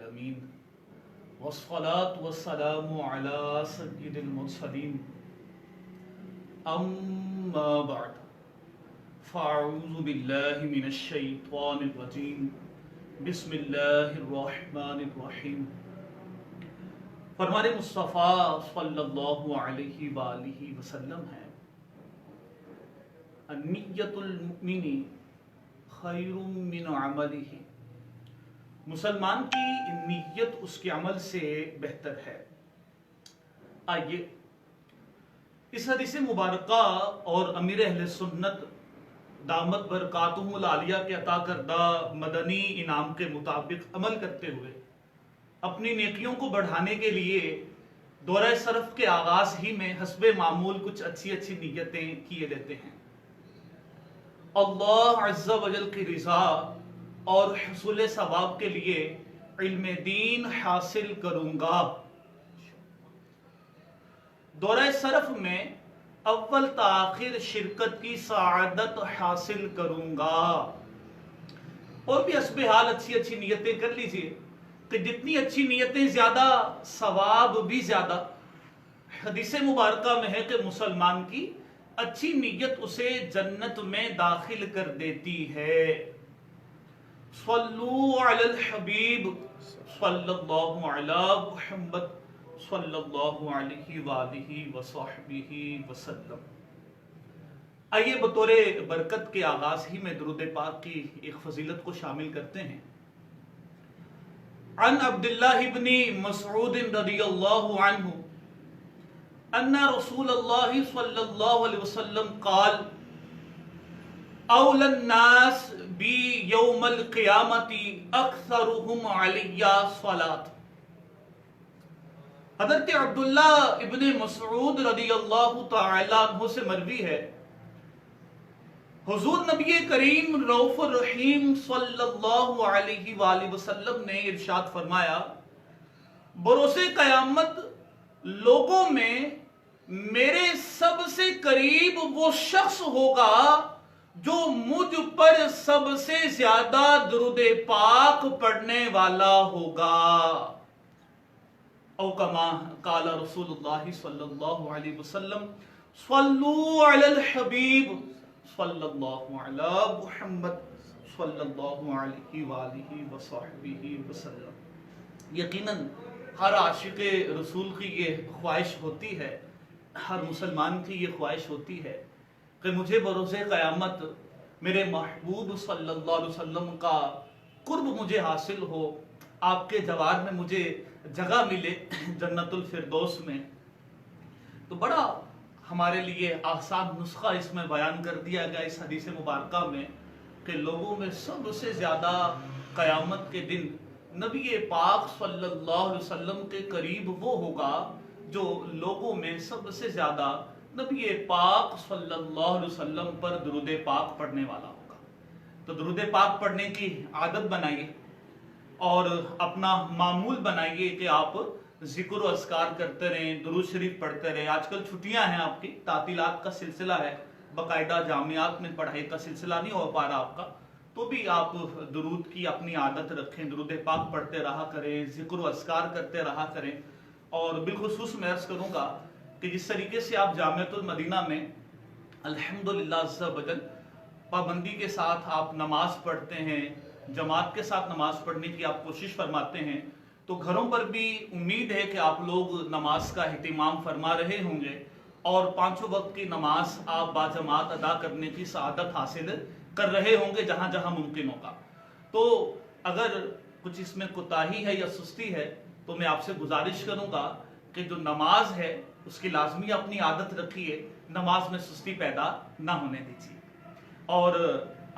العالمین والصلاة والسلام على سید المرسلین اما بعد فاعوذ باللہ من الشیطان الرجیم بسم اللہ الرحمن الرحیم۔ فرمان مصطفیٰ صلی اللہ علیہ وآلہ وسلم ہے النیت المؤمن خیر من عملہ، مسلمان کی نیت اس کے عمل سے بہتر ہے۔ آئیے اس حدیث مبارکہ اور امیر اہل سنت دامت برکاتہم العالیہ کے عطا کردہ مدنی انعام کے مطابق عمل کرتے ہوئے اپنی نیکیوں کو بڑھانے کے لیے دورہ صرف کے آغاز ہی میں حسب معمول کچھ اچھی نیتیں کیے لیتے ہیں۔ اللہ عز و جل کی رضا اور حصول ثواب کے لیے علم دین حاصل کروں گا، دورہ صرف میں اول تاخیر شرکت کی سعادت حاصل کروں گا، اور بھی حسب حال اچھی نیتیں کر لیجئے کہ جتنی اچھی نیتیں زیادہ ثواب بھی زیادہ۔ حدیث مبارکہ میں ہے کہ مسلمان کی اچھی نیت اسے جنت میں داخل کر دیتی ہے۔ صلو علی الحبیب صلی اللہ علی محمد صلی اللہ علیہ وآلہ وصحبہ وسلم۔ آئیے بطور برکت کے آغاز ہی میں درود پاک کی ایک فضیلت کو شامل کرتے ہیں۔ عن عبداللہ بن مسعود رضی اللہ عنہ ان رسول اللہ صلی اللہ علیہ وسلم قال اول الناس بی یوم القیامت اکثرهم علی صلاۃ۔ حضرت عبداللہ ابن مسعود رضی اللہ تعالی عنہ سے مروی ہے، حضور نبی کریم رؤوف الرحیم صلی اللہ علیہ وآلہ وسلم نے ارشاد فرمایا، بروز قیامت لوگوں میں میرے سب سے قریب وہ شخص ہوگا جو مجھ پر سب سے زیادہ درود پاک پڑھنے والا ہوگا، او کما قال رسول اللہ صلی اللہ علیہ وسلم صلو علی الحبیب صلی اللہ علی محمد صلی اللہ علیہ وآلہ وصحبہ وسلم۔ یقیناً ہر عاشق رسول کی یہ خواہش ہوتی ہے، ہر مسلمان کی یہ خواہش ہوتی ہے کہ مجھے بروز قیامت میرے محبوب صلی اللہ علیہ وسلم کا قرب مجھے حاصل ہو، آپ کے جوار میں مجھے جگہ ملے جنت الفردوس میں۔ تو بڑا ہمارے لیے آسان نسخہ اس میں بیان کر دیا گیا اس حدیث مبارکہ میں کہ لوگوں میں سب سے زیادہ قیامت کے دن نبی پاک صلی اللہ علیہ وسلم کے قریب وہ ہوگا جو لوگوں میں سب سے زیادہ نبی پاک صلی اللہ علیہ وسلم پر درود پاک پڑھنے والا ہوگا۔ تو درود پاک پڑھنے کی عادت بنائیے اور اپنا معمول بنائیے کہ آپ ذکر و اذکار کرتے رہیں، درود شریف پڑھتے رہیں۔ آج کل چھٹیاں ہیں، آپ کی تعطیلات کا سلسلہ ہے، باقاعدہ جامعات میں پڑھائی کا سلسلہ نہیں ہو پا رہا آپ کا، تو بھی آپ درود کی اپنی عادت رکھیں، درود پاک پڑھتے رہا کریں، ذکر و اذکار کرتے رہا کریں۔ اور بالخصوص میں عرض کروں گا کہ جس طریقے سے آپ جامعۃ المدینہ میں الحمدللہ عز و جل پابندی کے ساتھ آپ نماز پڑھتے ہیں، جماعت کے ساتھ نماز پڑھنے کی آپ کوشش فرماتے ہیں، تو گھروں پر بھی امید ہے کہ آپ لوگ نماز کا اہتمام فرما رہے ہوں گے اور پانچوں وقت کی نماز آپ باجماعت ادا کرنے کی سعادت حاصل کر رہے ہوں گے جہاں جہاں ممکن ہوگا۔ تو اگر کچھ اس میں کوتاہی ہے یا سستی ہے تو میں آپ سے گزارش کروں گا کہ جو نماز ہے اس کی لازمی اپنی عادت رکھیے، نماز میں سستی پیدا نہ ہونے دیجیے۔ اور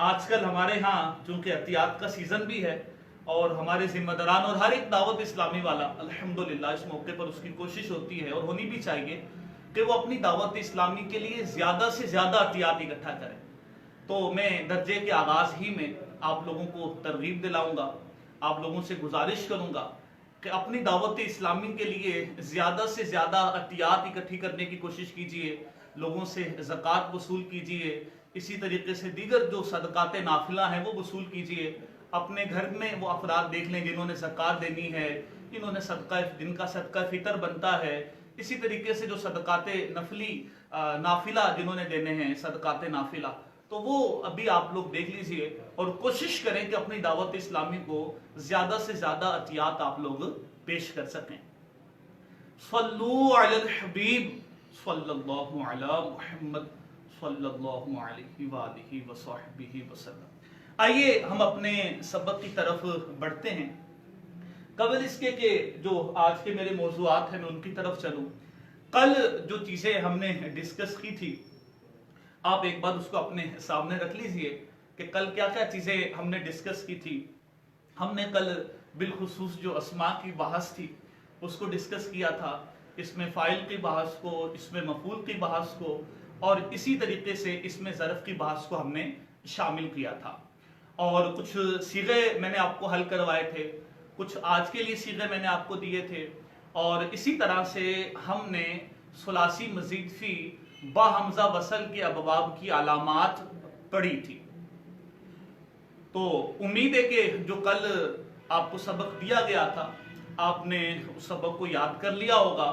آج کل ہمارے ہاں چونکہ احتیاط کا سیزن بھی ہے اور ہمارے ذمہ داران اور ہر ایک دعوت اسلامی والا الحمدللہ اس موقع پر اس کی کوشش ہوتی ہے اور ہونی بھی چاہیے کہ وہ اپنی دعوت اسلامی کے لیے زیادہ سے زیادہ احتیاط اکٹھا کریں۔ تو میں درجے کے آغاز ہی میں آپ لوگوں کو ترغیب دلاؤں گا، آپ لوگوں سے گزارش کروں گا کہ اپنی دعوت اسلامی کے لیے زیادہ سے زیادہ احتیاط اکٹھی کرنے کی کوشش کیجیے، لوگوں سے زکوٰۃ وصول کیجیے، اسی طریقے سے دیگر جو صدقات نافلہ ہیں وہ وصول کیجیے، اپنے گھر میں وہ افراد دیکھ لیں جنہوں نے زکوٰۃ دینی ہے، جنہوں نے جن کا صدقہ فطر بنتا ہے، اسی طریقے سے جو صدقات نافلہ جنہوں نے دینے ہیں، صدقات نافلہ، تو وہ ابھی آپ لوگ دیکھ لیجئے اور کوشش کریں کہ اپنی دعوت اسلامی کو زیادہ سے زیادہ عطیات آپ لوگ پیش کر سکیں۔ صلو علی الحبیب صلی اللہ علی محمد صلی اللہ علیہ وآلہ وصحبہ وسلم۔ آئیے ہم اپنے سبق کی طرف بڑھتے ہیں۔ قبل اس کے کہ جو آج کے میرے موضوعات ہیں میں ان کی طرف چلوں، کل جو چیزیں ہم نے ڈسکس کی تھی آپ ایک بار اس کو اپنے سامنے رکھ لیجئے کہ کل کیا کیا چیزیں ہم نے ڈسکس کی تھی۔ ہم نے کل بالخصوص جو اسماء کی بحث تھی اس کو ڈسکس کیا تھا، اس میں فاعل کی بحث کو، اس میں مفعول کی بحث کو، اور اسی طریقے سے اس میں ظرف کی بحث کو ہم نے شامل کیا تھا، اور کچھ صیغے میں نے آپ کو حل کروائے تھے، کچھ آج کے لیے صیغے میں نے آپ کو دیے تھے، اور اسی طرح سے ہم نے ثلاثی مزید فی با حمزہ وصل کے ابواب کی علامات پڑھی تھی۔ تو امید ہے کہ جو کل آپ کو سبق دیا گیا تھا آپ نے اس سبق کو یاد کر لیا ہوگا،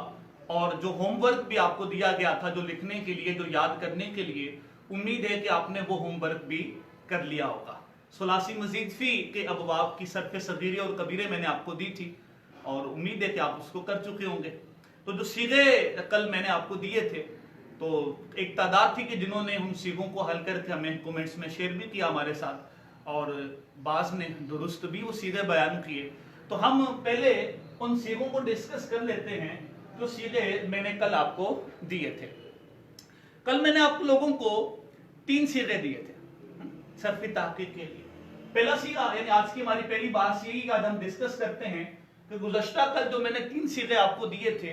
اور جو ہوم ورک بھی آپ کو دیا گیا تھا جو لکھنے کے لیے، جو یاد کرنے کے لیے، امید ہے کہ آپ نے وہ ہوم ورک بھی کر لیا ہوگا۔ ثلاثی مزید فی کے ابواب کی صرف صغیرے اور کبیرے میں نے آپ کو دی تھی، اور امید ہے کہ آپ اس کو کر چکے ہوں گے۔ تو جو صیغے کل میں نے آپ کو دیے تھے، تو ایک تعداد تھی کہ جنہوں نے ان صیغوں کو حل کر کے ہمیں کومنٹس میں شیئر بھی کیا ہمارے ساتھ، اور بعض نے درست بھی وہ صیغے بیان کیے۔ تو ہم پہلے ان صیغوں کو ڈسکس کر لیتے ہیں جو صیغے میں نے کل آپ کو دیے تھے۔ کل میں نے آپ لوگوں کو 3 صیغے دیے تھے صرف تحقیق کے لیے۔ پہلا صیغہ یعنی آج کی ہماری پہلی بات یہی کہ آج ہم ڈسکس کرتے ہیں کہ گزشتہ کل جو میں نے 3 صیغے آپ کو دیے تھے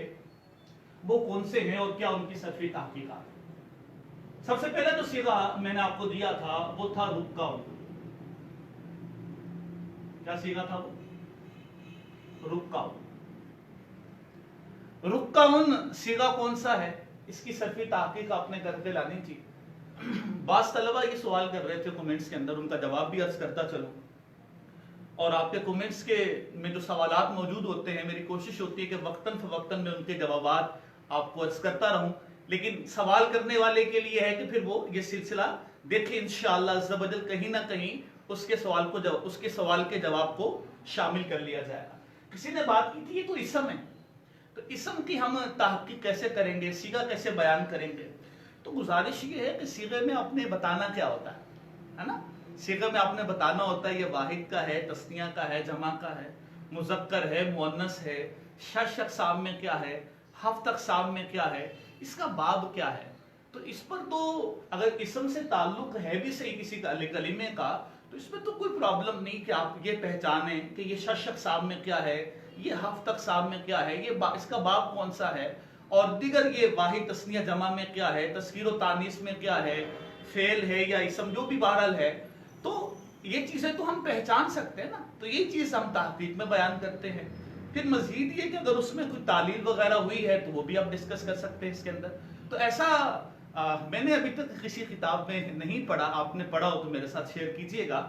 وہ کون سے ہیں اور کیا ان کی صرفی تحقیقات۔ سب سے پہلا جو صیغہ میں نے آپ کو دیا تھا وہ تھا رکعون۔ کیا صیغہ تھا وہ؟ رکعون۔ رکعون صیغہ کون سا ہے؟ اس کی صرفی تحقیق آپ نے کر کے لانی تھی۔ بعض طلبہ یہ سوال کر رہے تھے کومنٹس کے اندر، ان کا جواب بھی عرض کرتا چلوں، اور آپ کے کومنٹس کے میں جو سوالات موجود ہوتے ہیں میری کوشش ہوتی ہے کہ وقتاً فوقتاً میں ان کے جوابات آپ کو عرض کرتا رہوں، لیکن سوال کرنے والے کے لیے ہے کہ پھر وہ یہ سلسلہ دیکھیں انشاءاللہ عز و جل، کہیں نہ کہیں اس کے سوال کے جواب کو شامل کر لیا جائے گا۔ کسی نے بات کی تھی یہ تو اسم ہے، تو اسم کی ہم تحقیق کیسے کریں گے، صیغہ کیسے بیان کریں گے؟ تو گزارش یہ ہے کہ صیغے میں آپ نے بتانا کیا ہوتا ہے نا؟ صیغے میں آپ نے بتانا ہوتا ہے یہ واحد کا ہے، تثنیہ کا ہے، جمع کا ہے، مذکر ہے، مؤنث ہے، شش اقسام میں کیا ہے، ہفت اقسام میں کیا ہے، اس کا باب کیا ہے۔ تو اس پر تو اگر اسم سے تعلق ہے بھی صحیح کسی کلمے کا تو اس میں تو کوئی پرابلم نہیں کہ آپ یہ پہچانیں کہ یہ شش اقسام میں کیا ہے، یہ ہفت اقسام میں کیا ہے، یہ اس کا باب کون سا ہے، اور دیگر یہ واحد تثنیہ جمع میں کیا ہے، تذکیر و تانیث میں کیا ہے، فعل ہے یا اسم جو بھی بہرحال ہے، تو یہ چیزیں تو ہم پہچان سکتے ہیں نا۔ تو یہ چیز ہم تحقیق میں بیان کرتے ہیں۔ پھر مزید یہ کہ اگر اس میں کوئی تعلیل وغیرہ ہوئی ہے تو وہ بھی آپ ڈسکس کر سکتے ہیں اس کے اندر۔ تو ایسا میں نے ابھی تک کسی کتاب میں نہیں پڑھا، آپ نے پڑھا ہو تو میرے ساتھ شیئر کیجئے گا،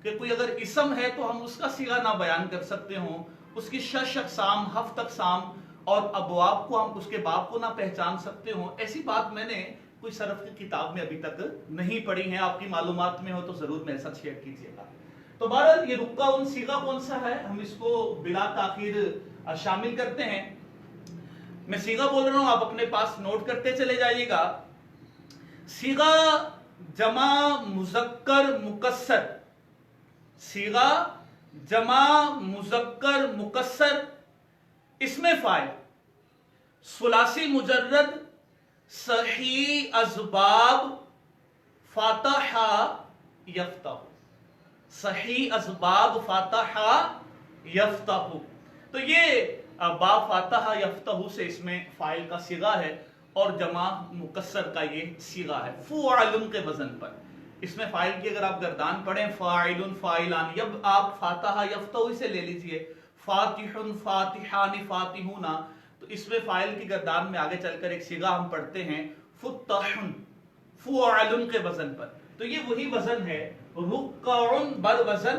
کہ کوئی اگر اسم ہے تو ہم اس کا صیغہ نہ بیان کر سکتے ہوں، اس کی شش اقسام، ہفت اقسام اور ابواب کو ہم اس کے باب کو نہ پہچان سکتے ہوں، ایسی بات میں نے کوئی صرف کی کتاب میں ابھی تک نہیں پڑھی ہے۔ آپ کی معلومات میں ہو تو ضرور میرے ساتھ شیئر کیجئے گا۔ تو بہرحال یہ رکعون صیغہ کون سا ہے، ہم اس کو بلا تاخیر شامل کرتے ہیں۔ میں صیغہ بول رہا ہوں، آپ اپنے پاس نوٹ کرتے چلے جائیے گا۔ صیغہ جمع مذکر مکسر، صیغہ جمع مذکر مکسر، اسم فاعل ثلاثی مجرد صحیح اسباب فاتح یفتح، صحیح اسباب فاتح یفتح، تو یہ با فاتح یفتح سے اس میں فاعل کا صیغہ ہے اور جمع مکسر کا یہ صیغہ ہے فعل کے وزن پر۔ اس میں فاعل کی اگر آپ گردان پڑھیں فاعل فاعلان، اب آپ فاتح یفتح سے لے لیجئے، فاتح فاتحان فاتحون، تو اس میں فاعل کی گردان میں آگے چل کر ایک صیغہ ہم پڑھتے ہیں فتح فعل کے وزن پر، تو یہ وہی وزن ہے رکعن بر وزن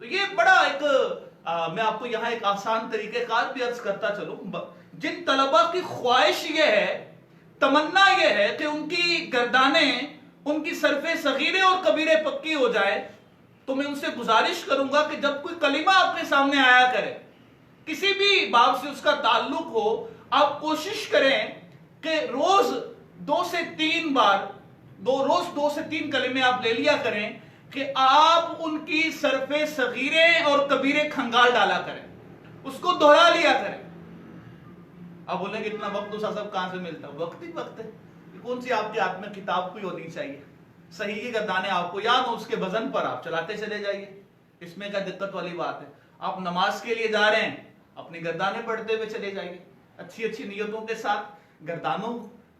تو یہ بڑا ایک میں آپ کو یہاں ایک آسان طریقہ کار بھی عرض کرتا چلوں. جن طلبہ کی خواہش یہ ہے، تمنا یہ ہے کہ ان کی گردانیں، ان کی صرفے صغیرے اور کبیرے پکی ہو جائے، تو میں ان سے گزارش کروں گا کہ جب کوئی کلمہ آپ کے سامنے آیا کرے، کسی بھی باب سے اس کا تعلق ہو، آپ کوشش کریں کہ روز 2 سے 3 بار، روز 2 سے 3 کلمے آپ لے لیا کریں کہ آپ ان کی صرفے صغیرے اور کبیرے کھنگال ڈالا کریں، اس کو دہرا لیا کریں. آپ بولیں کہ اتنا وقت دوسرا سب کہاں سے ملتا ہے؟ وقت ہی وقت ہے. کون سی آپ کے ہاتھ میں کتاب کوئی ہونی چاہیے، صحیح کی گردانے آپ کو یاد ہو، اس کے وزن پر آپ چلاتے چلے جائیے. اس میں کیا دقت والی بات ہے؟ آپ نماز کے لیے جا رہے ہیں، اپنی گردانے پڑھتے ہوئے چلے جائیے، اچھی اچھی نیتوں کے ساتھ. گردانوں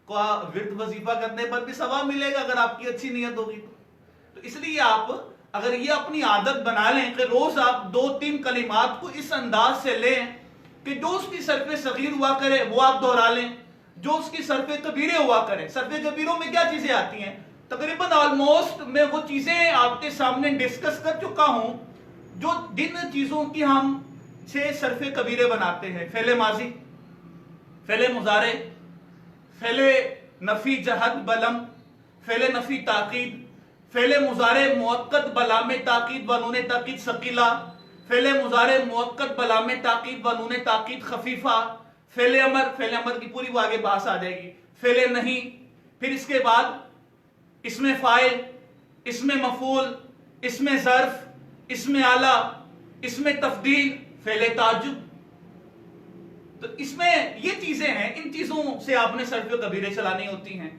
کا ورد وظیفہ کرنے پر بھی ثواب ملے گا اگر آپ کی اچھی نیت ہوگی. تو اس لیے آپ اگر یہ اپنی عادت بنا لیں کہ روز آپ 2-3 کلمات کو اس انداز سے لیں کہ جو اس کی صرف صغیر ہوا کرے وہ آپ دہرا لیں، جو اس کی صرف کبیرے ہوا کرے. صرف کبیروں میں کیا چیزیں آتی ہیں؟ تقریباً آلموسٹ میں وہ چیزیں آپ کے سامنے ڈسکس کر چکا ہوں جو جن چیزوں کی ہم سے صرف کبیرے بناتے ہیں. فعل ماضی، فعل مضارع، فعل نفی جہد بلم، فعل نفی تاکید، فعل مضارع مؤکد بلام تاکید و نون تاکید ثقیلہ، فعل مضارع مؤکد بلام تاکید و نون تاکید خفیفہ، فعل امر، فعل امر کی پوری وہ آگے بحث آ جائے گی، فعل نہیں، پھر اس کے بعد اسم فاعل، اسم مفعول، اسم ظرف، اسم اعلی، اسم تفضیل، فعل تعجب. تو اس میں یہ چیزیں ہیں، ان چیزوں سے آپ نے صرف کبیرے چلانی ہوتی ہیں،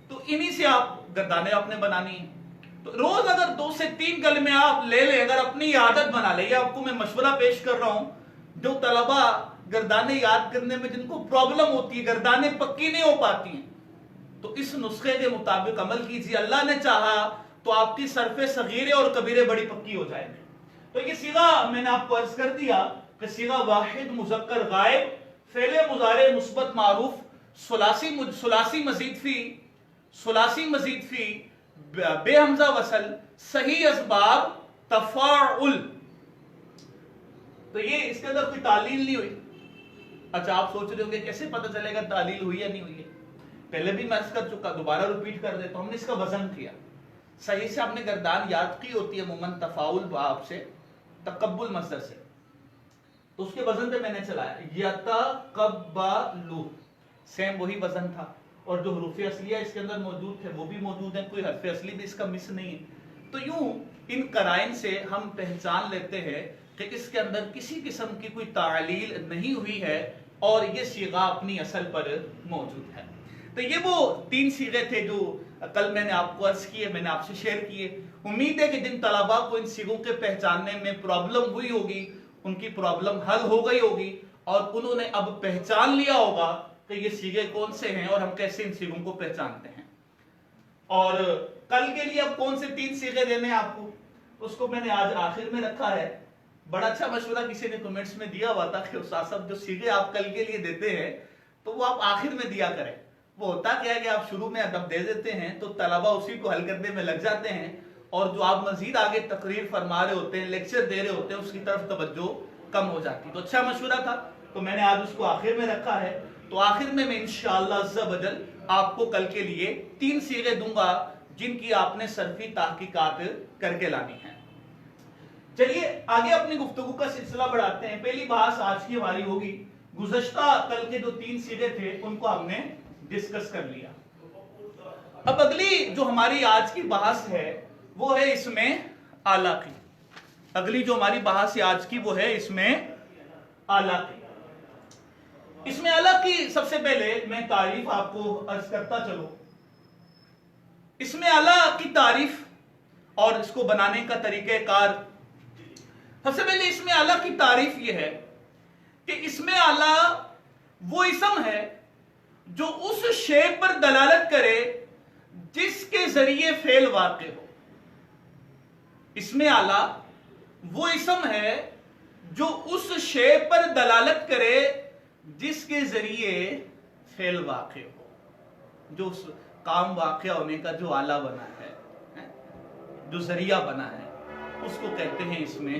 تو انہی سے آپ گردانیں آپ نے بنانی ہیں. تو روز اگر 2 سے 3 کلمے آپ لے لیں، اگر اپنی عادت بنا لیں، یہ آپ کو میں مشورہ پیش کر رہا ہوں جو طلبہ گردانیں یاد کرنے میں جن کو پرابلم ہوتی ہے، گردانیں پکی نہیں ہو پاتی ہیں، تو اس نسخے کے مطابق عمل کیجیے. اللہ نے چاہا تو آپ کی صرف صغیرے اور کبیرے بڑی پکی ہو جائیں گے. تو یہ صیغہ میں نے آپ کو عرض کر دیا کہ صیغہ واحد مذکر غائب، فعل مضارع مثبت معروف، ثلاثی مزید فی بے حمزہ وصل، صحیح اسباب، تفاعل. تو یہ اس کے اندر کوئی تعلیل نہیں ہوئی. اچھا آپ سوچ رہے ہوں گے کیسے پتہ چلے گا تعلیل ہوئی یا نہیں ہوئی ہے؟ پہلے بھی میں عرض کر چکا، دوبارہ ریپیٹ کر دیتا ہوں. ہم نے اس کا وزن کیا، صحیح سے ہم نے گردان یاد کی ہوتی ہے عموماً تفاعل باب سے، تقبل مصدر سے، تو اس کے وزن پہ میں نے چلایا یتقبلو، سیم وہی وزن تھا، اور جو حروف اصلیہ اس کے اندر موجود تھے وہ بھی موجود ہیں، کوئی حرف اصلی بھی اس کا مس نہیں ہے. تو یوں ان قرائن سے ہم پہچان لیتے ہیں کہ اس کے اندر کسی قسم کی کوئی تعلیل نہیں ہوئی ہے اور یہ صیغہ اپنی اصل پر موجود ہے. تو یہ وہ 3 صیغے تھے جو کل میں نے آپ کو عرض کیے، میں نے آپ سے شیئر کیے. امید ہے کہ جن طلباء کو ان صیغوں کے پہچاننے میں پرابلم ہوئی ہوگی ان کی پرابلم حل ہو گئی ہوگی اور انہوں نے اب پہچان لیا ہوگا کہ یہ صیغے کون سے ہیں اور ہم کیسے ان صیغوں کو پہچانتے ہیں. اور کل کے لیے اب کون سے 3 صیغے دینے ہیں آپ کو، اس کو میں نے آج آخر میں رکھا ہے. بڑا اچھا مشورہ کسی نے کمنٹس میں دیا ہوا تھا کہ استاد صاحب جو صیغے آپ کل کے لیے دیتے ہیں تو وہ آپ آخر میں دیا کریں. وہ ہوتا کیا ہے کہ آپ شروع میں ادب دے دیتے ہیں تو طلبہ اسی کو حل کرنے میں لگ جاتے ہیں، اور جو آپ مزید آگے تقریر فرما رہے ہوتے ہیں، لیکچر دے رہے ہوتے ہیں، اس کی طرف توجہ کم ہو جاتی. تو اچھا مشورہ تھا تو میں نے آج اس کو آخر میں رکھا ہے. تو آخر میں انشاءاللہ عز و جل آپ کو کل کے لیے 3 صیغے دوں گا جن کی آپ نے صرفی تحقیقات کر کے لانی ہے. چلیے آگے اپنی گفتگو کا سلسلہ بڑھاتے ہیں. پہلی بحث آج کی ہماری ہوگی، گزشتہ کل کے جو 3 صیغے تھے ان کو ہم نے ڈسکس کر لیا. اب اگلی جو ہماری آج کی بحث ہے وہ ہے اس میں اعلیٰ کی. اگلی جو ہماری بحث ہے آج کی وہ ہے اس میں اعلیٰ کی. اس میں اعلیٰ کی سب سے پہلے میں تعریف آپ کو عرض کرتا چلوں. اس میں اعلیٰ کی تعریف اور اس کو بنانے کا طریقہ کار، سب سے پہلے اس میں اعلیٰ کی تعریف یہ ہے کہ اس میں اعلیٰ وہ اسم ہے جو اس شے پر دلالت کرے جس کے ذریعے فعل واقع ہو. اس میں اعلیٰ وہ اسم ہے جو اس شے پر دلالت کرے جس کے ذریعے فعل واقع ہو، جو اس کام واقع ہونے کا جو آلہ بنا ہے، جو ذریعہ بنا ہے، اس کو کہتے ہیں اس میں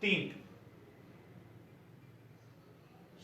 3।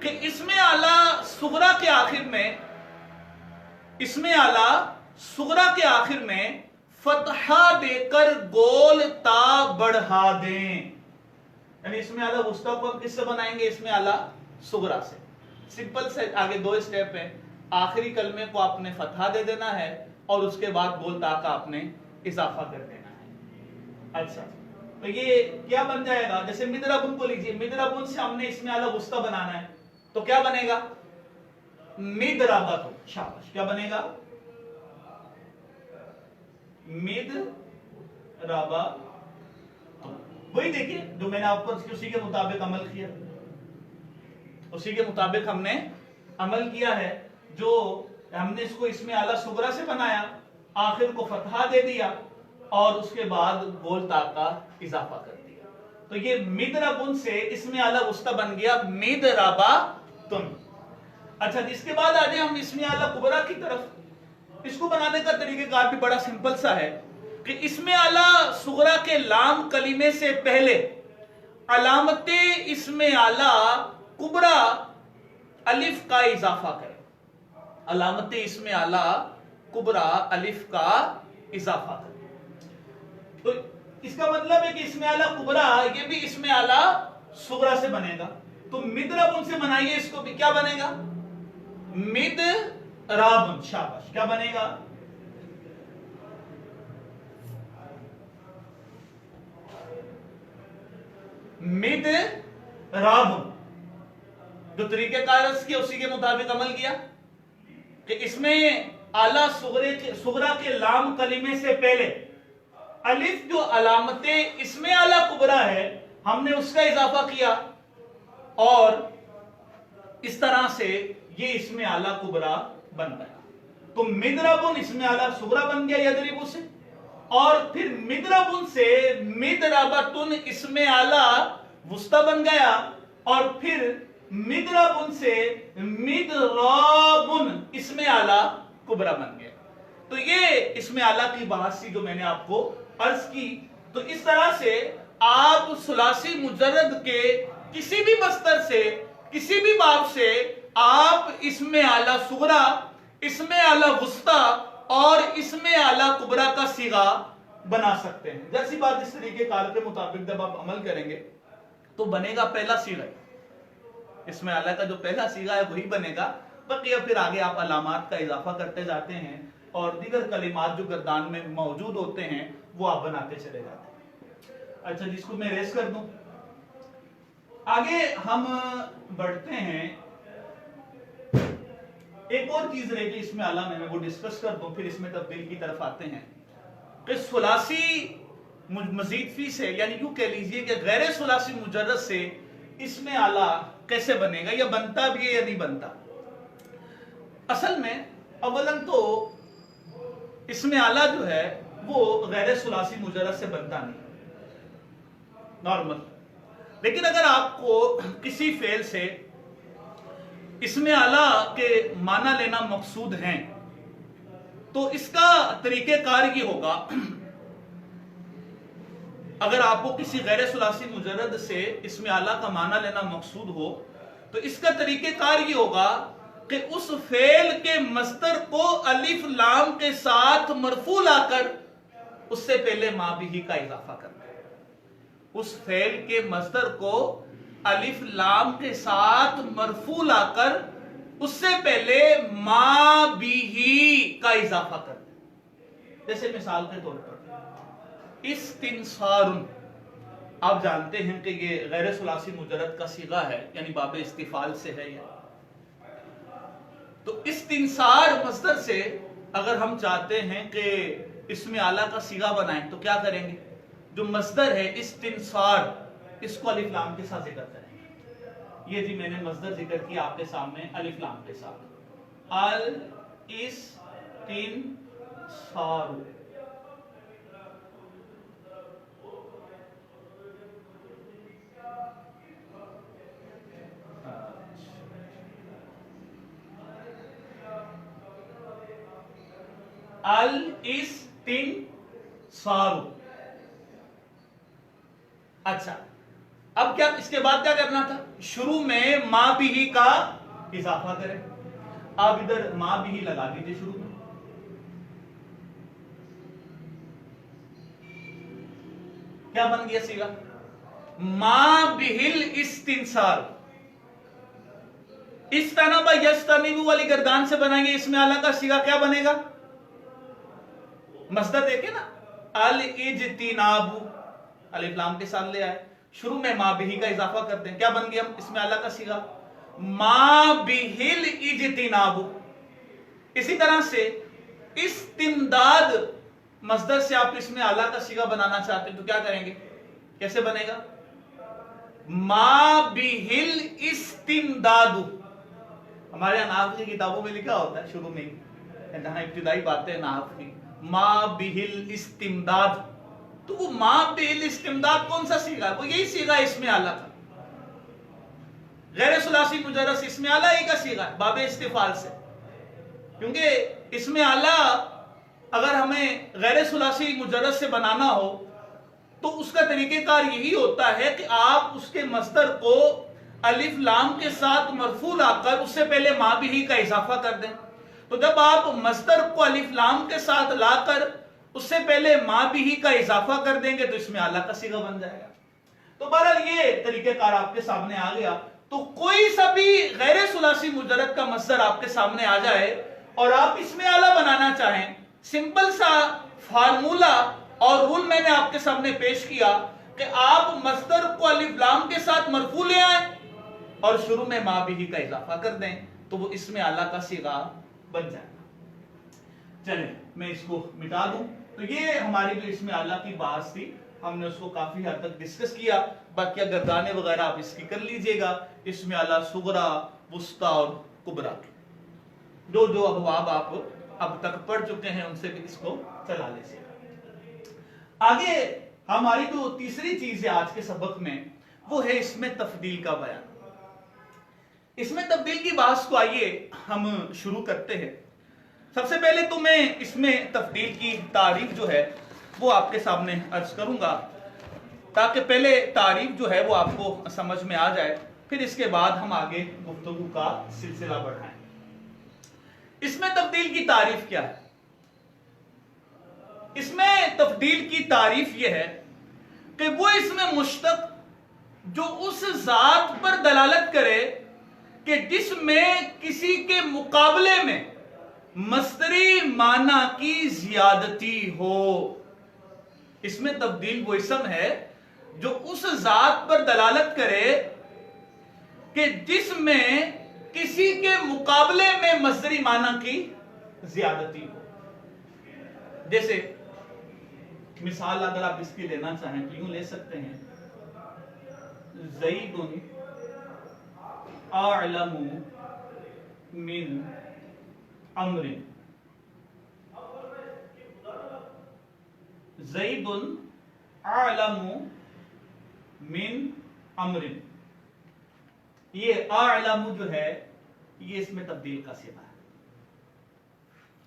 کہ اسم اعلی صغرا کے آخر میں، اسم اعلی صغرا کے آخر میں فتحہ دے کر گول تا بڑھا دیں. یعنی اسم اعلی وسطی کو ہم کس سے بنائیں گے؟ اسم اعلی صغرا سے. سمپل سے آگے دو اسٹیپ ہیں. آخری کلمے کو آپ نے فتحہ دے دینا ہے اور اس کے بعد گول تا کا آپ نے اضافہ کر دینا ہے. اچھا تو یہ کیا بن جائے گا؟ جیسے مدربن کو لیجئے، مدربن سے ہم نے اسم اعلی وسطی بنانا ہے تو کیا بنے گا؟ مدربتن. شاباش. کیا بنے گا؟ مدربتن. وہی دیکھیے جو میں نے آپ پر اسی کے مطابق عمل کیا، اسی کے مطابق ہم نے عمل کیا ہے. جو ہم نے اس کو اسم اعلی صغرا سے بنایا، آخر کو فتحہ دے دیا اور اس کے بعد گول تا کا اضافہ کر دیا. تو یہ مدربن سے اسم اعلی وسطی بن گیا مدربتن. اچھا اس کے بعد آ جائیں ہم اسم اعلی کبریٰ کی طرف. اس کو بنانے کا طریقہ کار بھی بڑا سمپل سا ہے کہ اسم اعلی صغرا کے لام کلمے سے پہلے علامت اسم اعلی کبریٰ الف کا اضافہ کریں. علامت اسم اعلی کبریٰ الف کا اضافہ کریں. تو اس کا مطلب ہے کہ اسم اعلی کبریٰ یہ بھی اسم اعلی صغرا سے بنے گا. تو مدربن سے بنائیے اس کو بھی. کیا بنے گا؟ مدربن. شاباش. کیا بنے گا؟ مدربن. جو طریقہ کار کیا اسی کے مطابق عمل کیا کہ اس میں اعلی صغرا کے لام کلمے سے پہلے الف جو علامت اسم اعلی کبریٰ ہے ہم نے اس کا اضافہ کیا اور اس طرح سے یہ اسم اعلی کبریٰ بن گیا. تو مدربن اسم اعلی صغرا بن گیا یضرب سے، اور پھر مدربن سے مدربتن اسم اعلی وسطی بن گیا، اور پھر مدربن سے مدربن اسم اعلی کبریٰ بن گیا. تو یہ اسم اعلی کی بحث جو میں نے آپ کو عرض کی. تو اس طرح سے آپ ثلاثی مجرد کے کسی بھی مصدر سے، کسی بھی باب سے آپ اسم اعلی صغرا، اسم اعلی وسطی اور اسم اعلی کبریٰ کا صیغہ بنا سکتے ہیں. جیسی بات اس طریقے کار کے مطابق جب آپ عمل کریں گے تو بنے گا پہلا صیغہ. اسم اعلی کا جو پہلا صیغہ ہے وہی بنے گا. بقیہ پھر آگے آپ علامات کا اضافہ کرتے جاتے ہیں اور دیگر کلمات جو گردان میں موجود ہوتے ہیں وہ آپ بناتے چلے جاتے ہیں. اچھا جس کو میں ریز کر دوں. آگے ہم بڑھتے ہیں. ایک اور چیز رہ گئی اسم اعلی میں وہ ڈسکس کر دوں، پھر اس میں تبدیل کی طرف آتے ہیں کہ ثلاثی مزید فی سے، یعنی یوں کہہ لیجئے کہ غیر ثلاثی مجرد سے اسم اعلی کیسے بنے گا، یا بنتا بھی ہے یا نہیں بنتا. اصل میں اولاً تو اسم اعلی جو ہے وہ غیر ثلاثی مجرد سے بنتا نہیں نارمل. لیکن اگر آپ کو کسی فعل سے اسم اعلی کے معنی لینا مقصود ہیں تو اس کا طریقہ کار یہ ہوگا، اگر آپ کو کسی غیر ثلاثی مجرد سے اسم اعلی کا معنی لینا مقصود ہو تو اس کا طریقہ کار یہ ہوگا کہ اس فعل کے مصدر کو الف لام کے ساتھ مرفوع لا کر اس سے پہلے ما بھی کا اضافہ کرنا ہے. اس فعل کے مصدر کو الف لام کے ساتھ مرفوع لا کر اس سے پہلے ما بھی کا اضافہ کرنا ہے. جیسے مثال کے طور پر استنصار، آپ جانتے ہیں کہ یہ غیر ثلاثی مجرد کا صیغہ ہے، یعنی باب استفعال سے ہے یہ. تو استنصار مصدر سے اگر ہم چاہتے ہیں کہ اسم اعلی کا صیغہ بنائیں تو کیا کریں گے؟ جو مصدر ہے استنصار اس کو الف لام کے ساتھ ذکر کریں گے. یہ جی میں نے مصدر ذکر کیا آپ کے سامنے الف لام کے ساتھ. استنصار. الاستنصار. اچھا اب کیا اس کے بعد کیا کرنا تھا؟ شروع میں ما بھی کا اضافہ کریں. آپ ادھر ما بھی لگا دیجئے شروع میں. کیا بن گیا صیغہ؟ ما بہل استنصار. استنبا یستنبو والی گردان سے بنائیں گے اسم اعلیٰ کا صیغہ کیا بنے گا؟ مصدر دیکھیں نا، الاجتناب، الف لام کے ساتھ لے آئے، شروع میں ما بہی کا اضافہ کرتے ہیں، کیا بن گیا اسم اعلیٰ کا صیغہ؟ ما بہل اجتناب. اسی طرح سے استمداد مصدر سے آپ اسم اعلیٰ کا صیغہ بنانا چاہتے ہیں تو کیا کریں گے؟ کیسے بنے گا؟ ما بہل استمداد. ہمارے یہاں نحو کی کتابوں میں لکھا ہوتا ہے شروع میں ہی، جہاں ابتدائی باتیں نحو کی، ما بہل استمداد. تو وہ ما بہل استمداد کون سا صیغہ ہے؟ وہ یہی صیغہ ہے اسم اعلیٰ کا. غیر ثلاثی مجرد اسم اعلیٰ ہی کا صیغہ ہے باب استفعال سے. کیونکہ اسم اعلیٰ اگر ہمیں غیر ثلاثی مجرد سے بنانا ہو تو اس کا طریقہ کار یہی ہوتا ہے کہ آپ اس کے مصدر کو الف لام کے ساتھ مرفوع لا کر اس سے پہلے ما بھی کا اضافہ کر دیں. تو جب آپ مصدر کو الف لام کے ساتھ لا کر اس سے پہلے ما بھی کا اضافہ کر دیں گے تو اس میں اعلیٰ کا صیغہ بن جائے گا. تو بہرحال یہ طریقہ کار آپ کے سامنے آ گیا. تو کوئی سا بھی غیر ثلاثی مجرد کا مصدر آپ کے سامنے آ جائے اور آپ اس میں اعلیٰ بنانا چاہیں، سمپل سا فارمولا اور رول میں نے آپ کے سامنے پیش کیا کہ آپ مصدر کو الف لام کے ساتھ مرفوع لے آئیں اور شروع میں ما بھی کا اضافہ کر دیں تو وہ اس میں اعلیٰ کا صیغہ بن جائے گا. چلیں میں اس کو مٹا دوں. تو یہ ہماری جو اس میں اعلیٰ کی بحث تھی، ہم نے اس کو کافی حد تک ڈسکس کیا. باقی گردانے وغیرہ آپ اس کی کر لیجئے گا، اس میں اعلیٰ صغرا، وسطیٰ اور کبریٰ، جو جو ابواب آپ اب تک پڑھ چکے ہیں ان سے بھی اس کو چلا لیجئے گا. آگے ہماری جو تیسری چیز ہے آج کے سبق میں وہ ہے اس میں تفضیل کا بیان. اس میں تبدیل کی بحث کو آئیے ہم شروع کرتے ہیں. سب سے پہلے تو میں اس میں تفضیل کی تعریف جو ہے وہ آپ کے سامنے عرض کروں گا تاکہ پہلے تعریف جو ہے وہ آپ کو سمجھ میں آ جائے، پھر اس کے بعد ہم آگے گفتگو کا سلسلہ بڑھائیں. اس میں تبدیل کی تعریف کیا ہے؟ اس میں تفضیل کی تعریف یہ ہے کہ وہ اس میں مشتق جو اس ذات پر دلالت کرے کہ جس میں کسی کے مقابلے میں مصدری معنی کی زیادتی ہو. اس میں تبدیل وہ اسم ہے جو اس ذات پر دلالت کرے کہ جس میں کسی کے مقابلے میں مصدری معنی کی زیادتی ہو. جیسے مثال اگر آپ اس کی لینا چاہیں تو یوں لے سکتے ہیں، زید اعلم من امر. زید اعلم من امر. یہ اعلم جو ہے یہ اس میں تبدیل کا صیغہ ہے.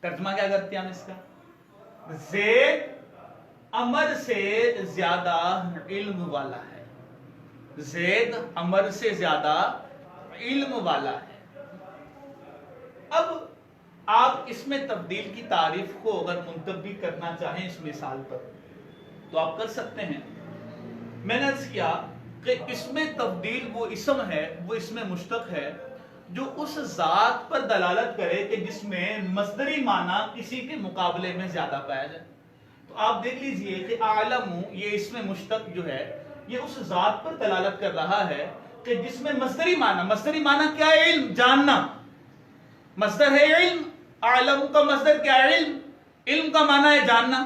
ترجمہ کیا کرتے ہیں ہم اس کا؟ زید امر سے زیادہ علم والا ہے. زید امر سے زیادہ علم والا ہے. اب آپ اس میں تبدیل کی تعریف کو اگر منتبی کرنا چاہیں اس مثال پر تو آپ کر سکتے ہیں. میں نے عرض کیا کہ اس میں تبدیل وہ اسم ہے، وہ اس میں مشتق ہے جو اس ذات پر دلالت کرے کہ جس میں مصدری معنی کسی کے مقابلے میں زیادہ پایا جائے. تو آپ دیکھ لیجئے کہ اعلم یہ اس میں مشتق جو ہے یہ اس ذات پر دلالت کر رہا ہے کہ جس میں مصدری معنی کیا ہے؟ علم، جاننا. مصدر ہے علم، اعلم کا مصدر کیا ہے؟ علم. علم کا معنی ہے جاننا.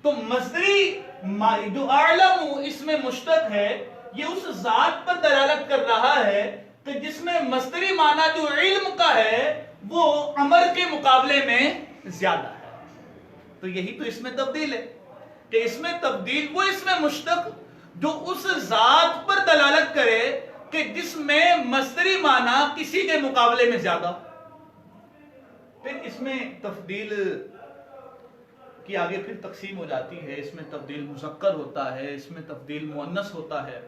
تو مصدری جو اعلم اس میں مشتق ہے یہ اس ذات پر دلالت کر رہا ہے کہ جس میں مصدری معنی جو علم کا ہے وہ امر کے مقابلے میں زیادہ ہے. تو یہی تو اس میں تبدیل ہے کہ اس میں تبدیل وہ اس میں مشتق جو اس ذات پر دلالت کرے کہ جس میں مصدری معنی کسی کے مقابلے میں زیادہ. پھر اس میں تفضیل کی آگے پھر تقسیم ہو جاتی ہے. اس میں تبدیل مذکر ہوتا ہے، اس میں تبدیل مؤنث ہوتا ہے.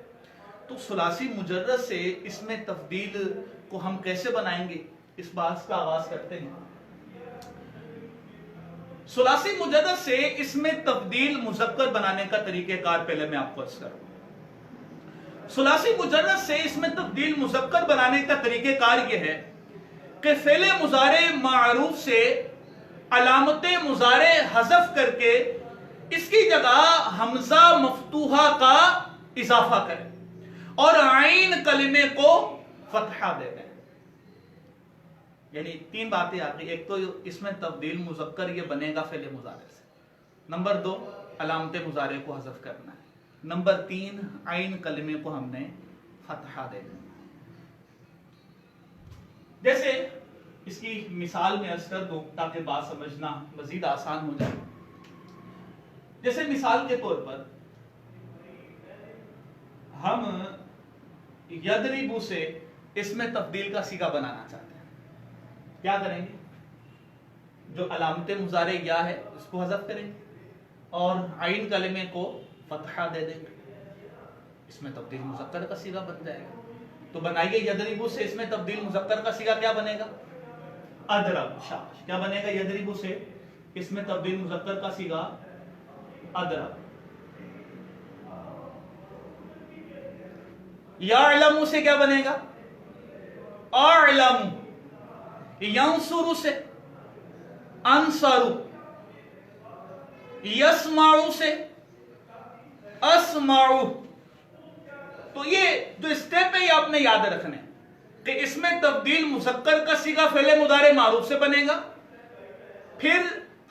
تو ثلاثی مجرد سے اس میں تبدیل کو ہم کیسے بنائیں گے، اس بات کا آغاز کرتے ہیں۔ ثلاثی مجرد سے اس میں تبدیل مذکر بنانے کا طریقہ کار پہلے میں آپ کو عرض کروں۔ ثلاثی مجرد سے اس میں تبدیل مذکر بنانے کا طریقہ کار یہ ہے کہ فعل مضارع معروف سے علامت مضارع حذف کر کے اس کی جگہ حمزہ مفتوحہ کا اضافہ کریں اور عین کلمے کو فتحہ دے دیں۔ یعنی تین باتیں آتی، ایک تو اس میں تبدیل مذکر یہ بنے گا فعل مضارع سے، نمبر دو علامت مضارع کو حذف کرنا ہے، نمبر تین عین کلمے کو ہم نے فتحہ دے دینا۔ جیسے اس کی مثال میں عرض کر دوں تاکہ بات سمجھنا مزید آسان ہو جائے۔ جیسے مثال کے طور پر ہم یضرب سے اس میں تبدیل کا صیغہ بنانا چاہتے ہیں، کیا کریں گے؟ جو علامت مضارع یا ہے اس کو حذف کریں گے اور عین کلمے کو فتحہ دے دیں گے، اس میں تبدیل مذکر کا صیغہ بن جائے گا۔ تو بنائیے یضرب سے اس میں تبدیل مذکر کا صیغہ کیا بنے گا؟ اضرب۔ شاباش، کیا بنے گا؟ یضرب سے اس میں تبدیل مذکر کا صیغہ اضرب۔ یعلم سے کیا بنے گا؟ اعلم۔ ینصر سے انصر۔ یسمع سے اسمع۔ تو یہ جو اسٹیپ ہے یہ آپ نے یاد رکھنے کہ اس میں تبدیل مذکر کا صیغہ فعل مضارع معروف سے بنے گا، پھر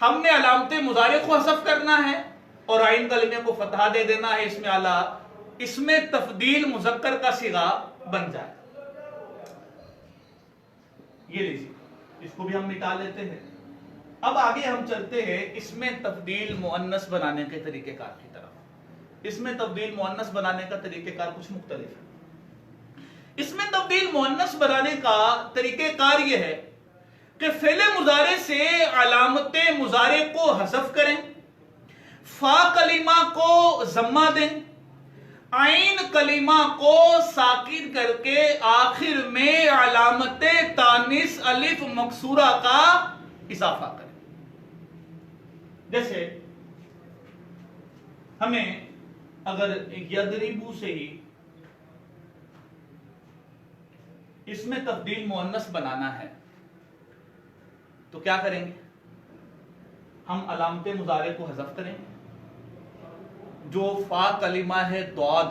ہم نے علامت مضارع کو حذف کرنا ہے اور عین کلمے کو فتحہ دے دینا ہے، اس میں اعلیٰ اس میں تبدیل مذکر کا صیغہ بن جائے۔ یہ لیجیے، اس کو بھی ہم مٹا لیتے ہیں۔ اب آگے ہم چلتے ہیں اس میں تبدیل مؤنث بنانے کے طریقہ کار کی طرف۔ اس میں تبدیل مؤنث بنانے کا طریقہ کار کچھ مختلف ہے۔ اس میں تبدیل مؤنث بنانے کا طریقہ کار یہ ہے کہ فعل مضارع سے علامت مضارع کو حذف کریں، فا کلمہ کو ضمہ دیں، عین کلمہ کو ساکن کر کے آخر میں علامت تانیث الف مکسورہ کا اضافہ کریں۔ جیسے ہمیں اگر یضرب سے ہی اس میں تبدیل مؤنث بنانا ہے تو کیا کریں گے؟ ہم علامت مضارع کو حذف کریں گے، جو فا کلمہ ہے ضاد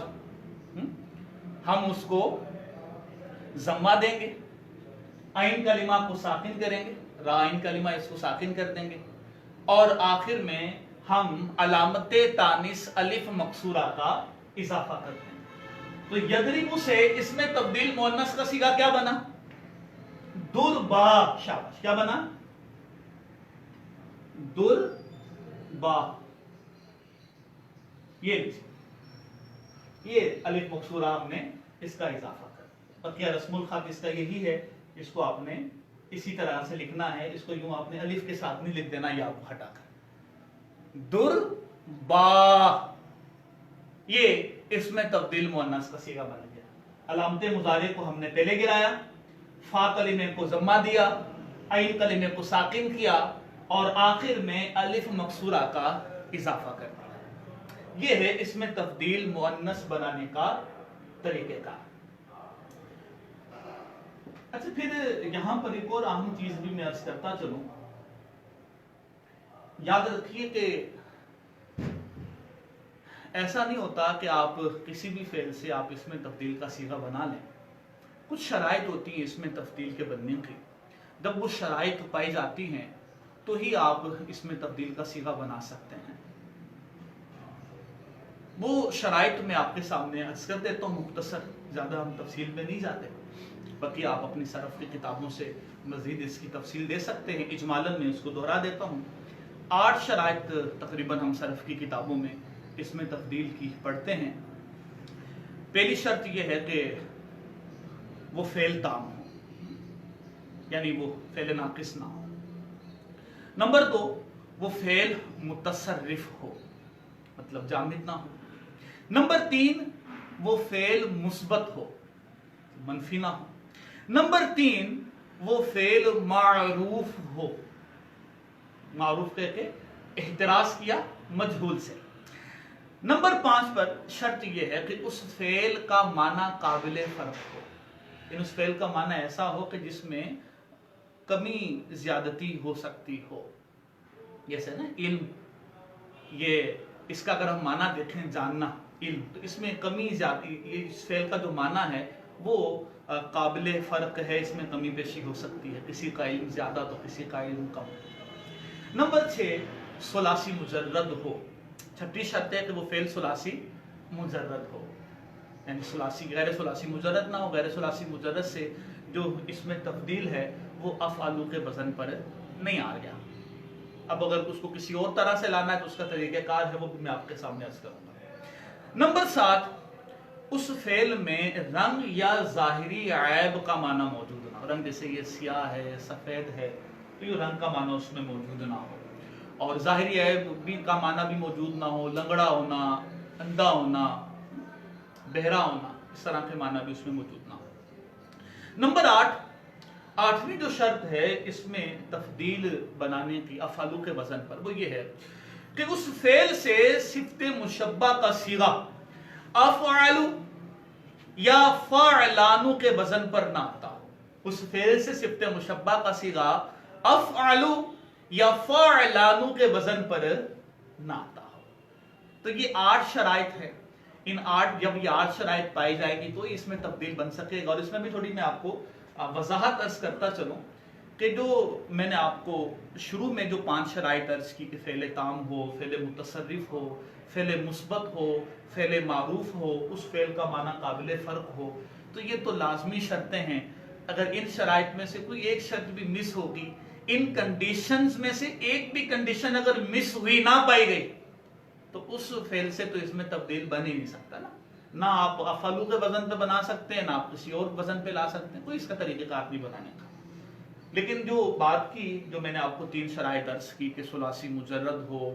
ہم اس کو ضمہ دیں گے، عین کلمہ کو ساکن کریں گے، را عین کلمہ اس کو ساکن کر دیں گے، اور آخر میں ہم علامت تانیث الف مکسورہ کا اضافہ کرتے ہیں۔ تو یضرب سے اس میں تبدیل مؤنث کا صیغہ کیا بنا؟ دربا۔ شاباش، کیا بنا؟ دربا۔ یہ الف مکسورہ ہم نے اس کا اضافہ کر، بقیہ رسم الخط اس کا یہی ہے، اس کو آپ نے اسی طرح سے لکھنا ہے، اس کو یوں آپ نے الف کے ساتھ نہیں لکھ دینا یا کو ہٹا کر۔ دربا، یہ اس میں تبدیل مؤنث کا صیغہ بن گیا۔ علامت مضارع کو ہم نے پہلے گرایا، فا کلمے کو ضمہ دیا، عین کلمے کو ساکن کیا اور آخر میں الف مکسورہ کا اضافہ کر دیا۔ یہ ہے اس میں تبدیل مؤنث بنانے کا طریقہ کار۔ اچھا، پھر یہاں پر ایک اور اہم چیز بھی میں عرض کرتا چلوں۔ یاد رکھیے کہ ایسا نہیں ہوتا کہ آپ کسی بھی فعل سے آپ اس میں تبدیل کا صیغہ بنا لیں، کچھ شرائط ہوتی ہیں اس میں تبدیل کے بننے کی۔ جب وہ شرائط پائی جاتی ہیں تو ہی آپ اس میں تبدیل کا صیغہ بنا سکتے ہیں۔ وہ شرائط میں آپ کے سامنے عرض کر دیتا ہوں مختصر، زیادہ ہم تفصیل میں نہیں جاتے، باقی آپ اپنی صرف کی کتابوں سے مزید اس کی تفصیل دے سکتے ہیں۔ اجمالاً میں اس کو دہرا دیتا ہوں۔ 8 شرائط تقریباً ہم صرف کی کتابوں میں اس میں تبدیل کی پڑھتے ہیں۔ پہلی شرط یہ ہے کہ وہ فعل تام ہو، یعنی وہ فعل ناقص نہ ہو۔ نمبر 2، وہ فعل متصرف ہو، مطلب جامد نہ ہو۔ نمبر 3، وہ فعل مثبت ہو، منفی نہ ہو۔ نمبر 3 وہ فعل معروف ہو، معروف کہہ کے احتراز کیا مجہول سے۔ نمبر 5 پر شرط یہ ہے کہ اس فعل کا معنی قابل فرق ہو، یعنی اس فعل کا معنی ایسا ہو کہ جس میں کمی زیادتی ہو سکتی ہو، جیسے نا علم، یہ اس کا اگر ہم معنی دیکھیں جاننا، علم، تو اس میں کمی زیادتی، یہ اس فعل کا جو معنی ہے وہ قابل فرق ہے، اس میں کمی بیشی ہو سکتی ہے، کسی کا علم زیادہ تو کسی کا علم کم۔ نمبر 6 ثلاثی مجرد ہو، چھٹی شرط ہے کہ وہ فعل ثلاثی مجرد ہو، یعنی ثلاثی غیر ثلاثی مجرد نہ ہو۔ غیر ثلاثی مجرد سے جو اس میں تبدیل ہے وہ افعالو کے وزن پر نہیں آ گیا۔ اب اگر اس کو کسی اور طرح سے لانا ہے تو اس کا طریقہ کار ہے، وہ بھی میں آپ کے سامنے عرض کروں گا۔ نمبر 7 اس فعل میں رنگ یا ظاہری عیب کا معنی موجود نہ ہو، رنگ جیسے یہ سیاہ ہے، سفید ہے، تو یہ رنگ کا معنی اس میں موجود نہ ہو، اور ظاہری عیب بھی کا معنی بھی موجود نہ ہو، لنگڑا ہونا، اندھا ہونا، بہرا ہونا، اس طرح کے معنی بھی اس میں موجود نہ ہو۔ نمبر 8ویں جو شرط ہے اس میں تفضیل بنانے کی افعالو کے وزن پر، وہ یہ ہے کہ اس فعل سے صفت مشبہ کا صیغہ افعلو یا فعلانو کے وزن پر نہ آتا ہو، اس فعل سے صفت مشبہ کا صیغہ افعلو یا فعلانو کے وزن پر نہ آتا ہو۔ تو یہ 8 شرائط ہے، ان 8 جب یہ 8 شرائط پائی جائے گی تو اس میں تبدیل بن سکے گا۔ اور اس میں بھی تھوڑی میں آپ کو وضاحت عرض کرتا چلوں کہ جو میں نے آپ کو شروع میں جو 5 شرائط عرض کی کہ فعل تام ہو، فعل متصرف ہو، فعل مثبت ہو، فعل معروف ہو، اس فعل کا معنی قابل فرق ہو، تو یہ تو لازمی شرطیں ہیں۔ اگر ان شرائط میں سے کوئی ایک شرط بھی مس ہوگی، ان کنڈیشنز میں سے ایک بھی کنڈیشن اگر مس ہوئی نہ پائی گئی تو اس فعل سے تو اس میں تبدیل بن ہی نہیں سکتا نا، نہ آپ افعلو کے وزن پہ بنا سکتے ہیں، نہ آپ کسی اور وزن پہ لا سکتے ہیں، کوئی اس کا طریقہ کار نہیں بنانے کا۔ لیکن جو بات کی، جو میں نے آپ کو 3 شرائط عرض کی کہ ثلاثی مجرد ہو،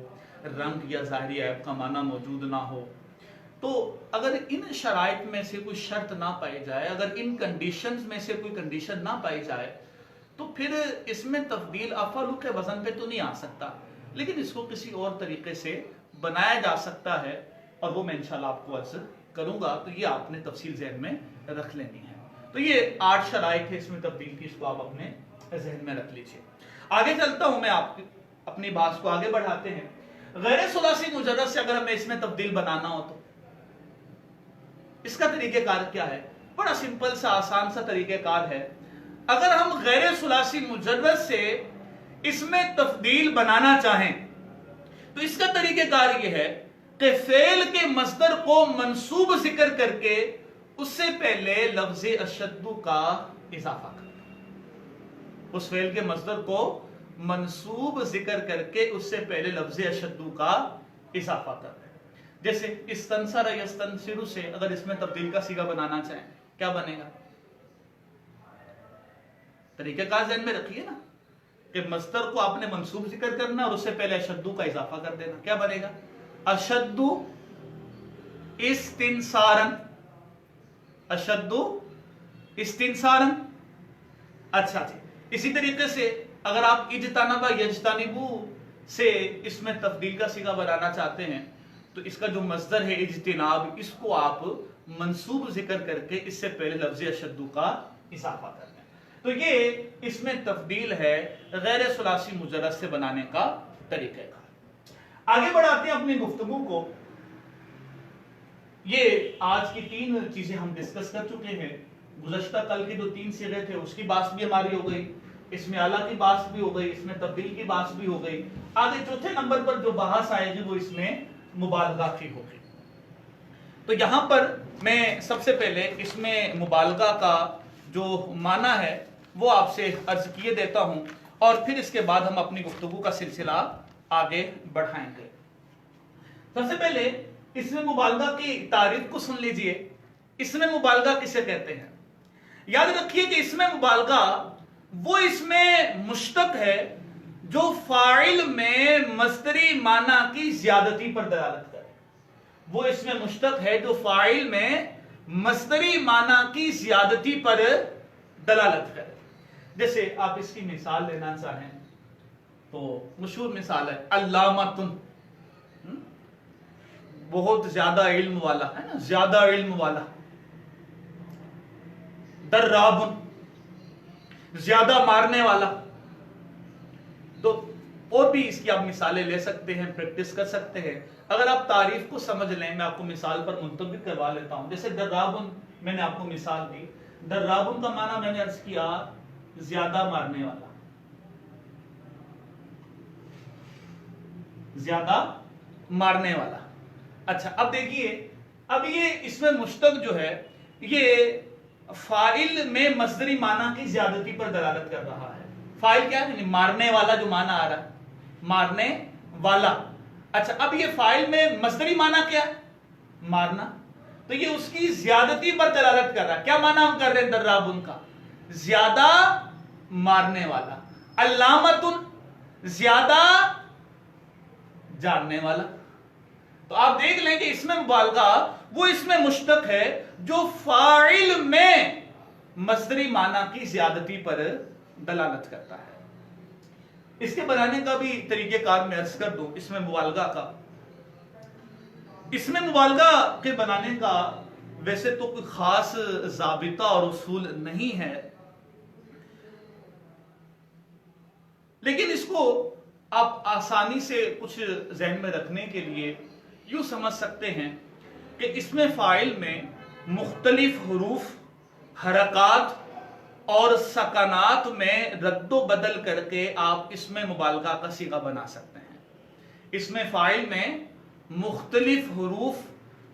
رنگ یا ظاہری عیب کا معنی موجود نہ ہو، تو اگر ان شرائط میں سے کوئی شرط نہ پائی جائے، اگر ان کنڈیشنز میں سے کوئی کنڈیشن نہ پائی جائے، تو پھر اس میں تبدیل افعلو کے وزن پہ تو نہیں آ سکتا، لیکن اس کو کسی اور طریقے سے بنایا جا سکتا ہے، اور وہ میں انشاءاللہ آپ کو عرض کروں گا۔ تو یہ آپ نے تفصیل ذہن میں رکھ لینی ہے۔ تو یہ 8 شرائط ہے اس میں تبدیل کی، اس کو آپ اپنے ذہن میں رکھ لیجئے۔ آگے چلتا ہوں میں، آپ اپنی بات کو آگے بڑھاتے ہیں۔ غیر ثلاثی مجرد سے اگر ہمیں اس میں تبدیل بنانا ہو تو اس کا طریقہ کار کیا ہے؟ بڑا سمپل سا، آسان سا طریقہ کار ہے۔ اگر ہم غیر ثلاثی مجرد سے اس میں تبدیل بنانا چاہیں تو اس کا طریقہ کار یہ ہے کہ فعل کے مصدر کو منصوب ذکر کر کے اس سے پہلے لفظ اشدو کا اضافہ کرنا، اس فعل کے مصدر کو منصوب ذکر کر کے اس سے پہلے لفظ اشدو کا اضافہ کرنا۔ جیسے استنصر یستنصر سے اگر اس میں تبدیل کا صیغہ بنانا چاہیں کیا بنے گا؟ طریقہ کار ذہن میں رکھیے نا کہ مصدر کو آپ نے منصوب ذکر کرنا اور اس سے پہلے اشدو کا اضافہ کر دینا، کیا بنے گا؟ اشدو استنصارن، اشدو استنصارن۔ اچھا جی، اسی طریقے سے اگر آپ اجتنب یجتنبو سے اس میں تبدیل کا صیغہ بنانا چاہتے ہیں تو اس کا جو مصدر ہے اجتناب، اس کو آپ منصوب ذکر کر کے اس سے پہلے لفظ اشدو کا اضافہ کر دیں۔ تو یہ اس میں تبدیل ہے غیر ثلاثی مجرد سے بنانے کا طریقہ کار۔ آگے بڑھاتے ہیں اپنی گفتگو کو۔ یہ آج کی 3 چیزیں ہم ڈسکس کر چکے ہیں۔ گزشتہ کل کے جو 3 صیغے تھے اس کی بات بھی ہماری ہو گئی، اس میں اعلیٰ کی بات بھی ہو گئی، اس میں تبدیل کی بات بھی ہو گئی۔ آگے چوتھے نمبر پر جو بحث آئے گی وہ اس میں مبالغہ کی ہوگی۔ تو یہاں پر میں سب سے پہلے اس میں مبالغہ کا جو معنی ہے وہ آپ سے عرض کیے دیتا ہوں، اور پھر اس کے بعد ہم اپنی گفتگو کا سلسلہ آگے بڑھائیں گے۔ سب سے پہلے اس میں مبالغہ کی تعریف کو سن لیجئے۔ اس میں مبالغہ کسے کہتے ہیں؟ یاد رکھیے کہ اس میں مبالغہ وہ اس میں مشتق ہے جو فاعل میں مصدری معنی کی زیادتی پر دلالت کرے، وہ اس میں مشتق ہے جو فاعل میں مصدری معنی کی زیادتی پر دلالت کرے. جیسے آپ اس کی مثال لینا چاہیں تو مشہور مثال ہے علامتن، بہت زیادہ علم والا ہے نا، زیادہ علم والا. درابن، زیادہ مارنے والا. تو اور بھی اس کی آپ مثالیں لے سکتے ہیں، پریکٹس کر سکتے ہیں. اگر آپ تعریف کو سمجھ لیں، میں آپ کو مثال پر منطبق کروا لیتا ہوں. جیسے درابن میں نے آپ کو مثال دی. درابن کا معنی میں نے عرض کیا زیادہ مارنے والا، زیادہ مارنے والا. اچھا اب دیکھیے، اب یہ اس میں مشتق جو ہے یہ فاعل میں مصدری معنی کی زیادتی پر دلالت کر رہا ہے. فاعل کیا ہے؟ یعنی مارنے والا جو معنی آ رہا ہے، مارنے والا. اچھا اب یہ فاعل میں مصدری معنی کیا ہے؟ مارنا. تو یہ اس کی زیادتی پر دلالت کر رہا ہے. کیا معنی ہم کر رہے ہیں درابن کا؟ زیادہ مارنے والا. علامتن، زیادہ جاننے والا. تو آپ دیکھ لیں کہ اس میں مبالغہ وہ اس میں مشتق ہے جو فاعل میں مصدری معنی کی زیادتی پر دلالت کرتا ہے. اس کے بنانے کا بھی طریقہ کار میں عرض کر دوں. اس میں مبالغہ کا، اس میں مبالغہ کے بنانے کا ویسے تو کوئی خاص ضابطہ اور اصول نہیں ہے، لیکن اس کو آپ آسانی سے کچھ ذہن میں رکھنے کے لیے یوں سمجھ سکتے ہیں کہ اس میں فاعل میں مختلف حروف، حرکات اور سکنات میں رد و بدل کر کے آپ اس میں مبالغہ کا صیغہ بنا سکتے ہیں. اس میں فاعل میں مختلف حروف،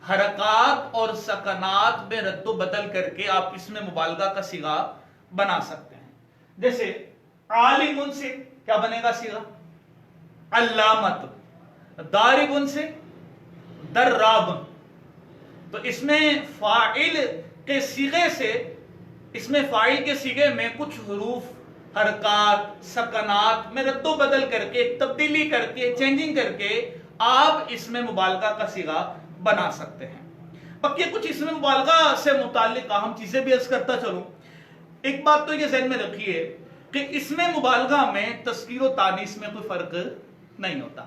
حرکات اور سکنات میں رد و بدل کر کے آپ اس میں مبالغہ کا صیغہ بنا سکتے ہیں. جیسے عالم سے کیا بنے گا صیغہ؟ علامت. دارب سے دراب. تو اس میں فاعل کے صیغے سے، اس میں فاعل کے صیغے میں کچھ حروف، حرکات، سکنات میں رد و بدل کر کے، تبدیلی کر کے، چینجنگ کر کے آپ اس میں مبالغہ کا صیغہ بنا سکتے ہیں. باقی کچھ اس میں مبالغہ سے متعلق اہم چیزیں بھی عرض کرتا چلوں. ایک بات تو یہ ذہن میں رکھیے کہ اس میں مبالغہ میں تذکیر و تانیث میں کوئی فرق نہیں ہوتا.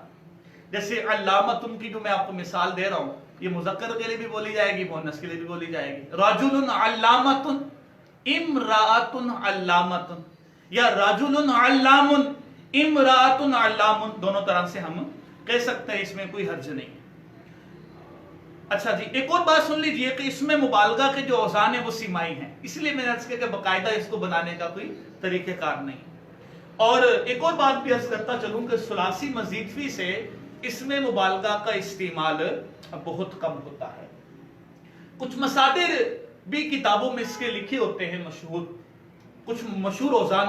جیسے علامتن کی جو میں آپ کو مثال دے رہا ہوں، یہ مذکر کے لیے بھی بولی جائے گی، مؤنث کے لیے بھی بولی جائے گی. رجل علامتن، امرأۃ علامتن، یا رجل علام، امرأۃ علام، دونوں طرح سے ہم کہہ سکتے ہیں، اس میں کوئی حرج نہیں. اچھا جی، ایک اور بات سن لیجئے کہ اس میں مبالغہ کے جو اوزان ہیں وہ سیمائی ہیں، اس لیے میں نے عرض کیا کہ باقاعدہ اس کو بنانے کا کوئی طریقہ کار نہیں. اور ایک اور بات بھی عرض کرتا چلوں کہ ثلاثی مزید فی سے اس میں مبالغہ کا استعمال بہت کم ہوتا ہے. کچھ مصادر بھی کتابوں میں اس کے لکھے ہوتے ہیں، مشہور کچھ مشہور اوزان،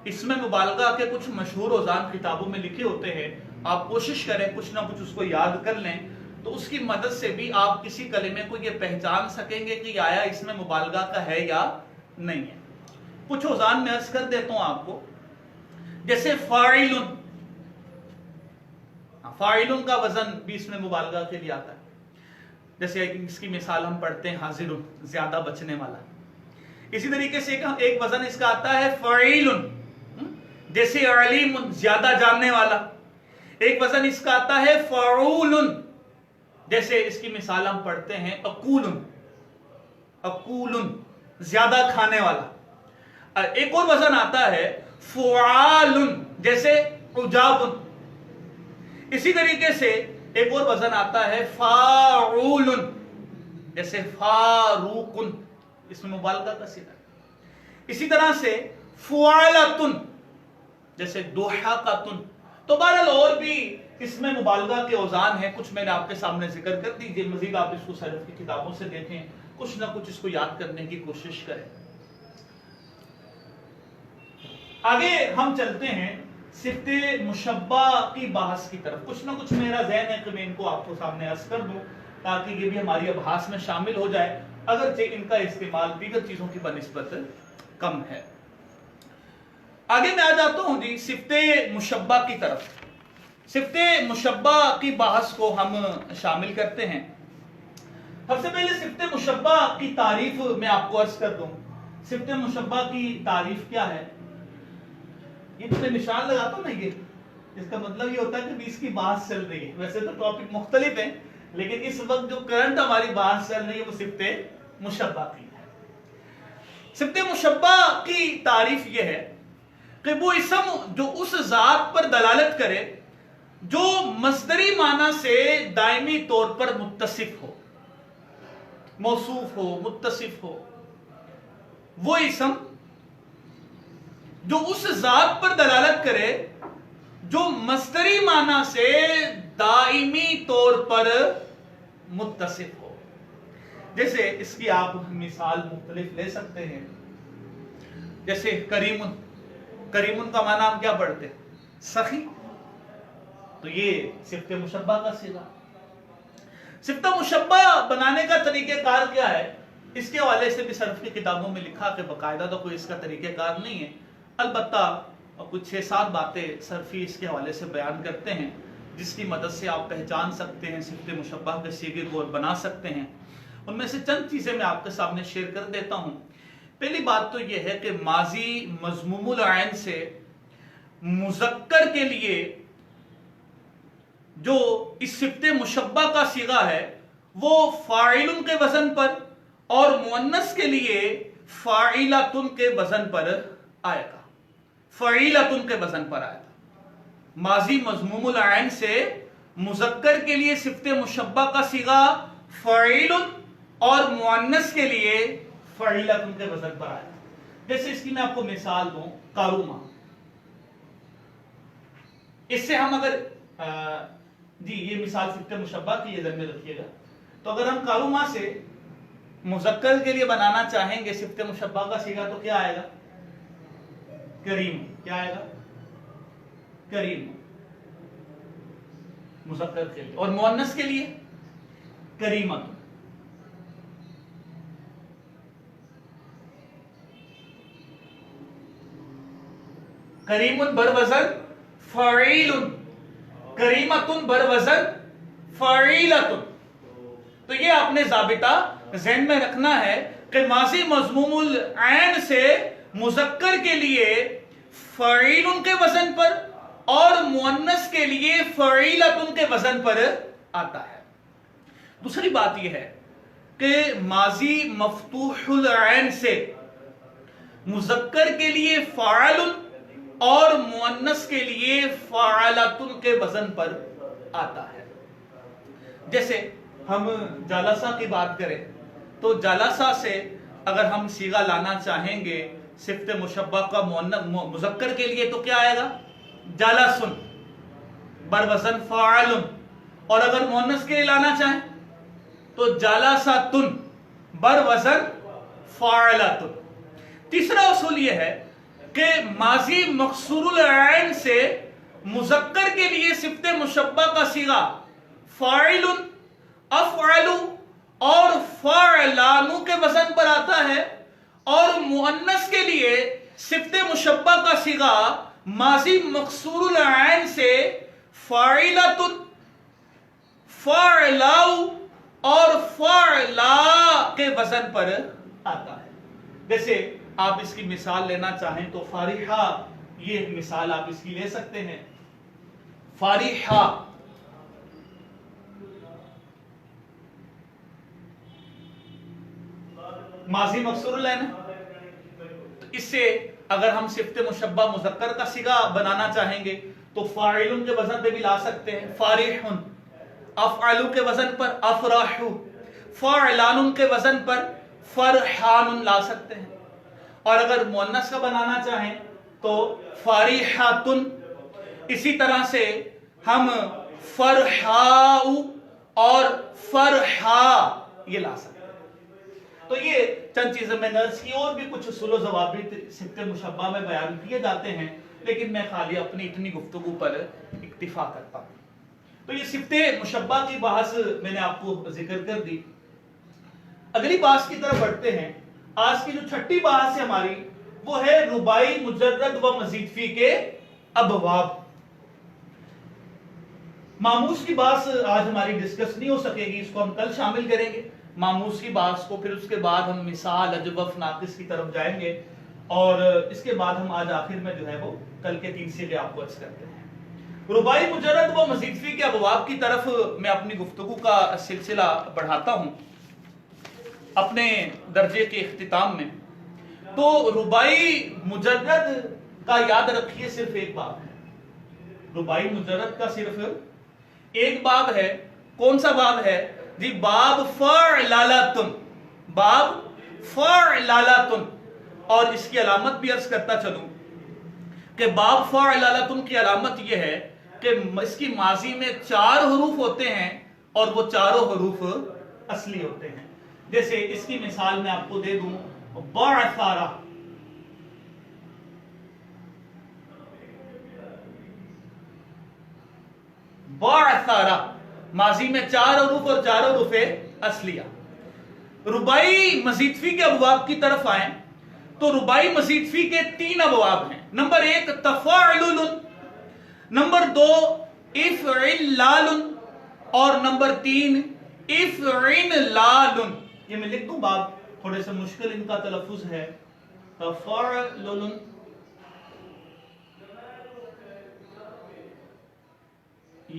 اس میں مبالغہ کے کچھ مشہور اوزان کتابوں میں لکھے ہوتے ہیں. آپ کوشش کریں کچھ نہ کچھ اس کو یاد کر لیں، تو اس کی مدد سے بھی آپ کسی کلمے کو یہ پہچان سکیں گے کہ آیا اس میں مبالغہ کا ہے یا نہیں ہے. کچھ اوزان میں عرض کر دیتا ہوں آپ کو. جیسے فاعلن، فاعلن کا وزن بھی اس میں مبالغہ کے لیے آتا ہے. جیسے اس کی مثال ہم پڑھتے ہیں حاضرن، زیادہ بچنے والا. اسی طریقے سے ایک وزن اس کا آتا ہے فعیلن، جیسے علیم، زیادہ جاننے والا. ایک وزن اس کا آتا ہے فعولن، جیسے اس کی مثال ہم پڑھتے ہیں اکولن، اکولن، زیادہ کھانے والا. ایک اور وزن آتا ہے فعالن، جیسے عجابن. اسی طریقے سے ایک اور وزن آتا ہے فاعولن، جیسے فاروقن، اس میں مبالغہ کا صیغہ. اسی طرح سے فعالتن، جیسے ضحاکتن. تو بہرحال اور بھی اس میں مبالغہ کے اوزان ہیں، کچھ میں نے آپ کے سامنے ذکر کر دیجئے. مزید آپ اس کو صرف کی کتابوں سے دیکھیں، کچھ نہ کچھ اس کو یاد کرنے کی کوشش کریں. آگے ہم چلتے ہیں صفت مشبہ کی بحث کی طرف. کچھ نہ کچھ میرا ذہن ہے کہ میں ان کو آپ کو سامنے عرض کر دوں تاکہ یہ بھی ہماری ابحاث میں شامل ہو جائے، اگرچہ ان کا استعمال دیگر چیزوں کی بنسبت کم ہے. آگے میں آ جاتا ہوں جی صفت مشبہ کی طرف. صفت مشبہ کی بحث کو ہم شامل کرتے ہیں۔ سب سے پہلے صفت مشبہ کی تعریف میں آپ کو عرض کر دوں۔ صفت مشبہ کی تعریف کیا ہے؟ یہ تو میں نشان لگاتا ہوں نا، یہ اس کا مطلب یہ ہوتا ہے کہ اس کی بحث چل رہی ہے۔ ویسے تو ٹاپک مختلف ہیں، لیکن اس وقت جو کرنٹ ہماری بحث چل رہی ہے وہ صفت مشبہ کی ہے۔ صفت مشبہ کی تعریف یہ ہے کہ وہ اسم جو اس ذات پر دلالت کرے جو مصدری معنی سے دائمی طور پر متصف ہو، موصوف ہو، متصف ہو، وہ اسم جو اس ذات پر دلالت کرے جو مصدری معنی سے دائمی طور پر متصف ہو۔ جیسے اس کی آپ مثال مختلف لے سکتے ہیں، جیسے کریمن، کریمن کا معنی ہم کیا پڑھتے ہیں؟ سخی، تو یہ صفت مشبہ کا صیغہ۔ صفت مشبہ بنانے کا طریقہ کار کیا ہے؟ اس کے حوالے سے بھی صرف کی کتابوں میں لکھا کہ باقاعدہ تو کوئی اس کا طریقہ کار نہیں ہے، البتہ کچھ 6-7 باتیں صرفی اس کے حوالے سے بیان کرتے ہیں جس کی مدد سے آپ پہچان سکتے ہیں، صفت مشبہ کے صیغے کو بنا سکتے ہیں۔ ان میں سے چند چیزیں میں آپ کے سامنے شیئر کر دیتا ہوں۔ پہلی بات تو یہ ہے کہ ماضی مضموم العین سے مذکر کے لیے جو اس صفت مشبہ کا صیغہ ہے وہ فاعل کے وزن پر اور مؤنث کے لیے فاعلۃ کے وزن پر آئے گا، فعیلۃ کے وزن پر آئے گا۔ ماضی مضموم العین سے مذکر کے لیے صفت مشبہ کا صیغہ فعیل اور مؤنث کے لیے فعیلۃ کے وزن پر آئے گا۔ جیسے اس کی میں آپ کو مثال دوں، کاروما، اس سے ہم اگر جی یہ مثال صفت مشبہ کی، یہ ذہن میں رکھیے گا، تو اگر ہم کاروما سے مذکر کے لیے بنانا چاہیں گے صفت مشبہ کا صیغہ تو کیا آئے گا؟ کریم۔ کیا آئے گا؟ کریم مذکر کے لیے، اور مؤنث کے لیے کریمت۔ کریم بر وزن فعیل، کریمت بر وزن فعیلت۔ تو یہ آپ نے ضابطہ ذہن میں رکھنا ہے کہ ماضی مضموم العین سے مذکر کے لیے فعیل کے وزن پر اور مؤنث کے لیے فعیلۃ کے وزن پر آتا ہے۔ دوسری بات یہ ہے کہ ماضی مفتوح العین سے مذکر کے لیے فاعل اور مؤنث کے لیے فاعلۃ کے وزن پر آتا ہے۔ جیسے ہم جالسہ کی بات کریں تو جالسہ سے اگر ہم صیغہ لانا چاہیں گے صفت مشبہ کا مذکر کے لیے تو کیا آئے گا؟ جالسن بر وزن فاعل، اور اگر مؤنث کے لیے لانا چاہیں تو جالساتن بر وزن فاعلۃ۔ تیسرا اصول یہ ہے کہ ماضی مکسور العین سے مذکر کے لیے صفت مشبہ کا صیغہ فاعل، افعل اور فاعلان کے وزن پر آتا ہے، اور مؤنث کے لیے صفت مشبہ کا صیغہ ماضی مکسور العین سے فاعلۃ، فاعلاء اور فاعلا کے وزن پر آتا ہے۔ جیسے آپ اس کی مثال لینا چاہیں تو فارحہ، یہ مثال آپ اس کی لے سکتے ہیں۔ فارحہ ماضی مکسور العین ہے، تو اس سے اگر ہم صفت مشبہ مذکر کا صیغہ بنانا چاہیں گے تو فاعل کے وزن پہ بھی لا سکتے ہیں، فارح، افعل کے وزن پر افراح، فاعلان کے وزن پر فرحان لا سکتے ہیں، اور اگر مؤنث کا بنانا چاہیں تو فارحات۔ اسی طرح سے ہم فرحاء اور فرحا یہ لا سکتے ہیں۔ تو یہ چند چیزیں میں نے عرض کی، اور بھی کچھ اصول و ضوابط صفت مشبہ میں بیان کیے جاتے ہیں، لیکن میں خالی اپنی اتنی گفتگو پر اکتفا کرتا ہوں۔ تو یہ صفت مشبہ کی بحث میں نے آپ کو ذکر کر دی۔ اگلی بحث کی طرف بڑھتے ہیں۔ آج کی جو چھٹی بحث ہے ہماری وہ ہے رباعی مجرد و مزید فی کے ابواب۔ ماموس کی باس آج ہماری ڈسکس نہیں ہو سکے گی، اس کو ہم کل شامل کریں گے ماموس کی باس کو، پھر اس کے بعد ہم مثال، اجوف، ناقص کی طرف جائیں گے، اور اس کے بعد ہم آج آخر میں جو ہے وہ کل کے 3 صیغے آپ کو عرض کرتے ہیں۔ رباعی مجرد و مزید فی کے ابواب کی طرف میں اپنی گفتگو کا سلسلہ بڑھاتا ہوں اپنے درجے کے اختتام میں۔ تو رباعی مجرد کا یاد رکھیے صرف ایک باب ہے، رباعی مجرد کا صرف ایک باب ہے۔ کون سا باب ہے جی؟ باب فعلالتن، باب فعلالتن، اور اس کی علامت بھی عرض کرتا چلوں کہ باب فعلالتن کی علامت یہ ہے کہ اس کی ماضی میں 4 حروف ہوتے ہیں اور وہ چاروں حروف اصلی ہوتے ہیں۔ جیسے اس کی مثال میں آپ کو دے دوں، بعثارہ، بعثارہ، ماضی میں 4 حروف اور 4 حروف اصلیہ۔ رباعی مزید فی کے ابواب کی طرف آئیں تو رباعی مزید فی کے 3 ابواب ہیں۔ نمبر 1 تفاعل، نمبر 2 افعلال، اور نمبر 3 افعنلال۔ یہ میں لکھ دوں باب، تھوڑے سے مشکل ان کا تلفظ ہے۔ تفاعل،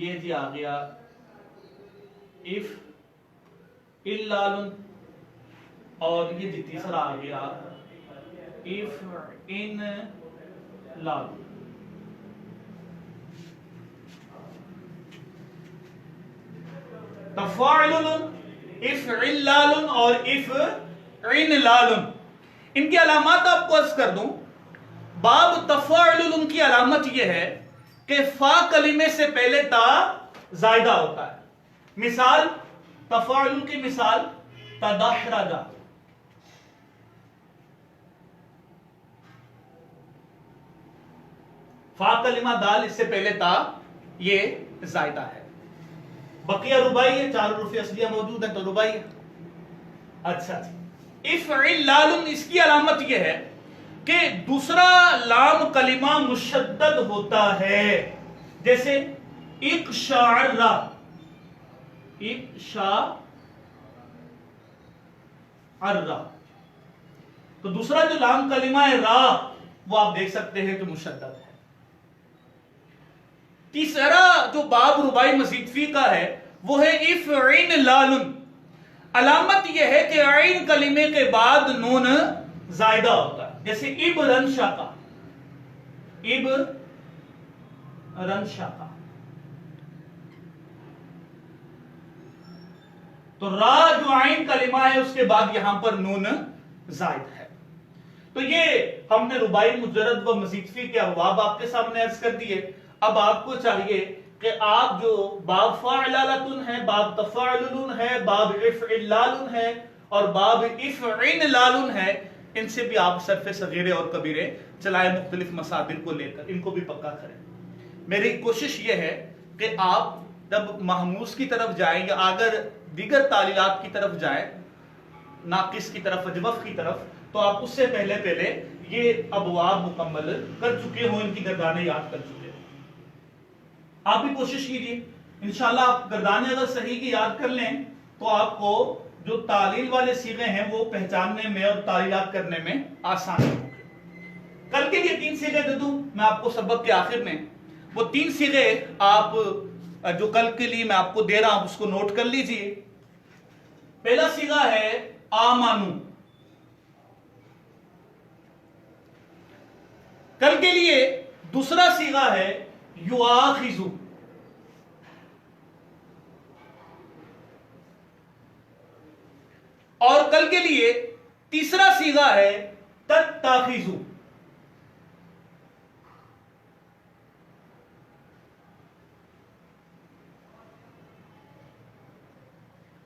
یہ جی آ گیا افعلال، اور یہ جی تیسرا آ گیا افعنلال۔ تفاعل، افعلال اور افعنلال، ان کی علامات آپ کو عرض کر دوں۔ باب تفاعل کی علامت یہ ہے کہ فا کلمے سے پہلے تا زائدہ ہوتا ہے۔ مثال تفاعل کی مثال تدحرج، فا کلمہ دال، اس سے پہلے تا یہ زائدہ ہے۔ بقیہ رباعی ہے، 4 حروف اصلیہ موجود ہیں تو رباعی ہے۔ اچھا افعلال، اس کی علامت یہ ہے کہ دوسرا لام کلمہ مشدد ہوتا ہے، جیسے اقشعر، اقشعر، تو دوسرا جو لام کلمہ ہے را، وہ آپ دیکھ سکتے ہیں کہ مشدد ہے۔ تیسرا جو باب رباعی مزید فی کا ہے وہ ہے افعنلال، علامت یہ ہے کہ عین کلمے کے بعد نون زائدہ ہوتا ہے، جیسے ابرنشقہ، ابرنشقہ، تو را جو عین کلمہ ہے اس کے بعد یہاں پر نون زائد ہے۔ تو یہ ہم نے رباعی مجرد و مزید فی کے ابواب آپ کے سامنے عرض کر دیے۔ اب آپ کو چاہیے کہ آپ جو باب فعلالتن ہے، باب تفاعلن ہے، باب افعلال ہے اور باب افعنلال ہے، ان سے بھی آپ صرف صغیرے اور کبیرے چلائے مختلف مصادر کو لے کر ان کو بھی پکا کریں۔ میری کوشش یہ ہے کہ آپ جب محموس کی طرف جائیں یا اگر دیگر تعلیلات کی طرف جائیں، ناقص کی طرف، اجوف کی طرف، تو آپ اس سے پہلے یہ ابواب مکمل کر چکے ہوں، ان کی گردانیں یاد کر چکے ہوں۔ آپ بھی کوشش کیجیے، انشاءاللہ آپ گردانیں اگر صحیح کی یاد کر لیں تو آپ کو جو تعلیل والے صیغے ہیں وہ پہچاننے میں اور تعلیلات کرنے میں آسانی ہوگی۔ کل کے لیے 3 صیغے دے دوں میں آپ کو سبق کے آخر میں، وہ 3 صیغے آپ جو کل کے لیے میں آپ کو دے رہا ہوں اس کو نوٹ کر لیجئے۔ پہلا صیغہ ہے آمانو، کل کے لیے دوسرا صیغہ ہے یؤاخذو، اور کل کے لیے تیسرا صیغہ ہے تتخذو۔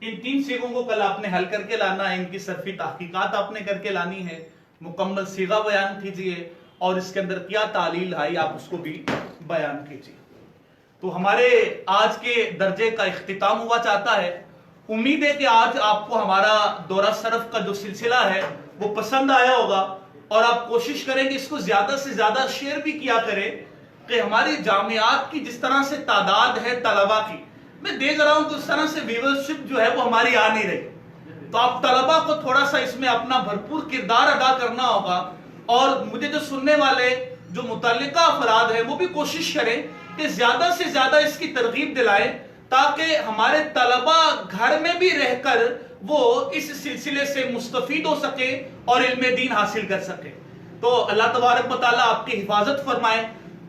ان 3 صیغوں کو کل آپ نے حل کر کے لانا ہے، ان کی صرفی تحقیقات آپ نے کر کے لانی ہے، مکمل صیغہ بیان کیجئے اور اس کے اندر کیا تعلیل آئی آپ اس کو بھی بیان کیجئے۔ تو ہمارے آج کے درجے کا اختتام ہوا چاہتا ہے۔ امید ہے کہ آج آپ کو ہمارا دورہ صرف کا جو سلسلہ ہے وہ پسند آیا ہوگا، اور آپ کوشش کریں کہ اس کو زیادہ سے زیادہ شیئر بھی کیا کریں کہ ہماری جامعات کی جس طرح سے تعداد ہے طلبہ کی، میں دیکھ رہا ہوں کہ اس طرح سے ویورشپ جو ہے وہ ہماری آ نہیں رہی، تو آپ طلبہ کو تھوڑا سا اس میں اپنا بھرپور کردار ادا کرنا ہوگا، اور مجھے جو سننے والے جو متعلقہ افراد ہیں وہ بھی کوشش کریں کہ زیادہ سے زیادہ اس کی ترغیب دلائیں، تاکہ ہمارے طلبہ گھر میں بھی رہ کر وہ اس سلسلے سے مستفید ہو سکے اور علم دین حاصل کر سکے۔ تو اللہ تبارک و تعالیٰ آپ کی حفاظت فرمائے،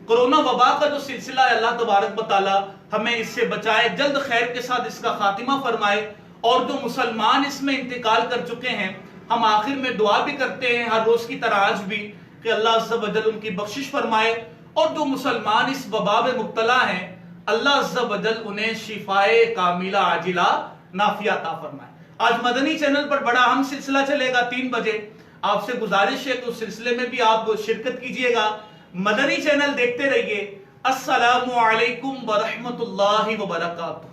کرونا وبا کا جو سلسلہ ہے اللہ تبارک و تعالیٰ ہمیں اس سے بچائے، جلد خیر کے ساتھ اس کا خاتمہ فرمائے، اور جو مسلمان اس میں انتقال کر چکے ہیں ہم آخر میں دعا بھی کرتے ہیں ہر روز کی طرح آج بھی کہ اللہ عز و جل ان کی بخشش فرمائے، اور جو مسلمان اس وبا میں مبتلا ہیں اللہ عز و جل انہیں شفائے کاملہ عاجلہ نافیہ عطا فرمائے۔ آج مدنی چینل پر بڑا اہم سلسلہ چلے گا 3 بجے، آپ سے گزارش ہے کہ اس سلسلے میں بھی آپ شرکت کیجئے گا، مدنی چینل دیکھتے رہیے۔ السلام علیکم ورحمۃ اللہ وبرکاتہ۔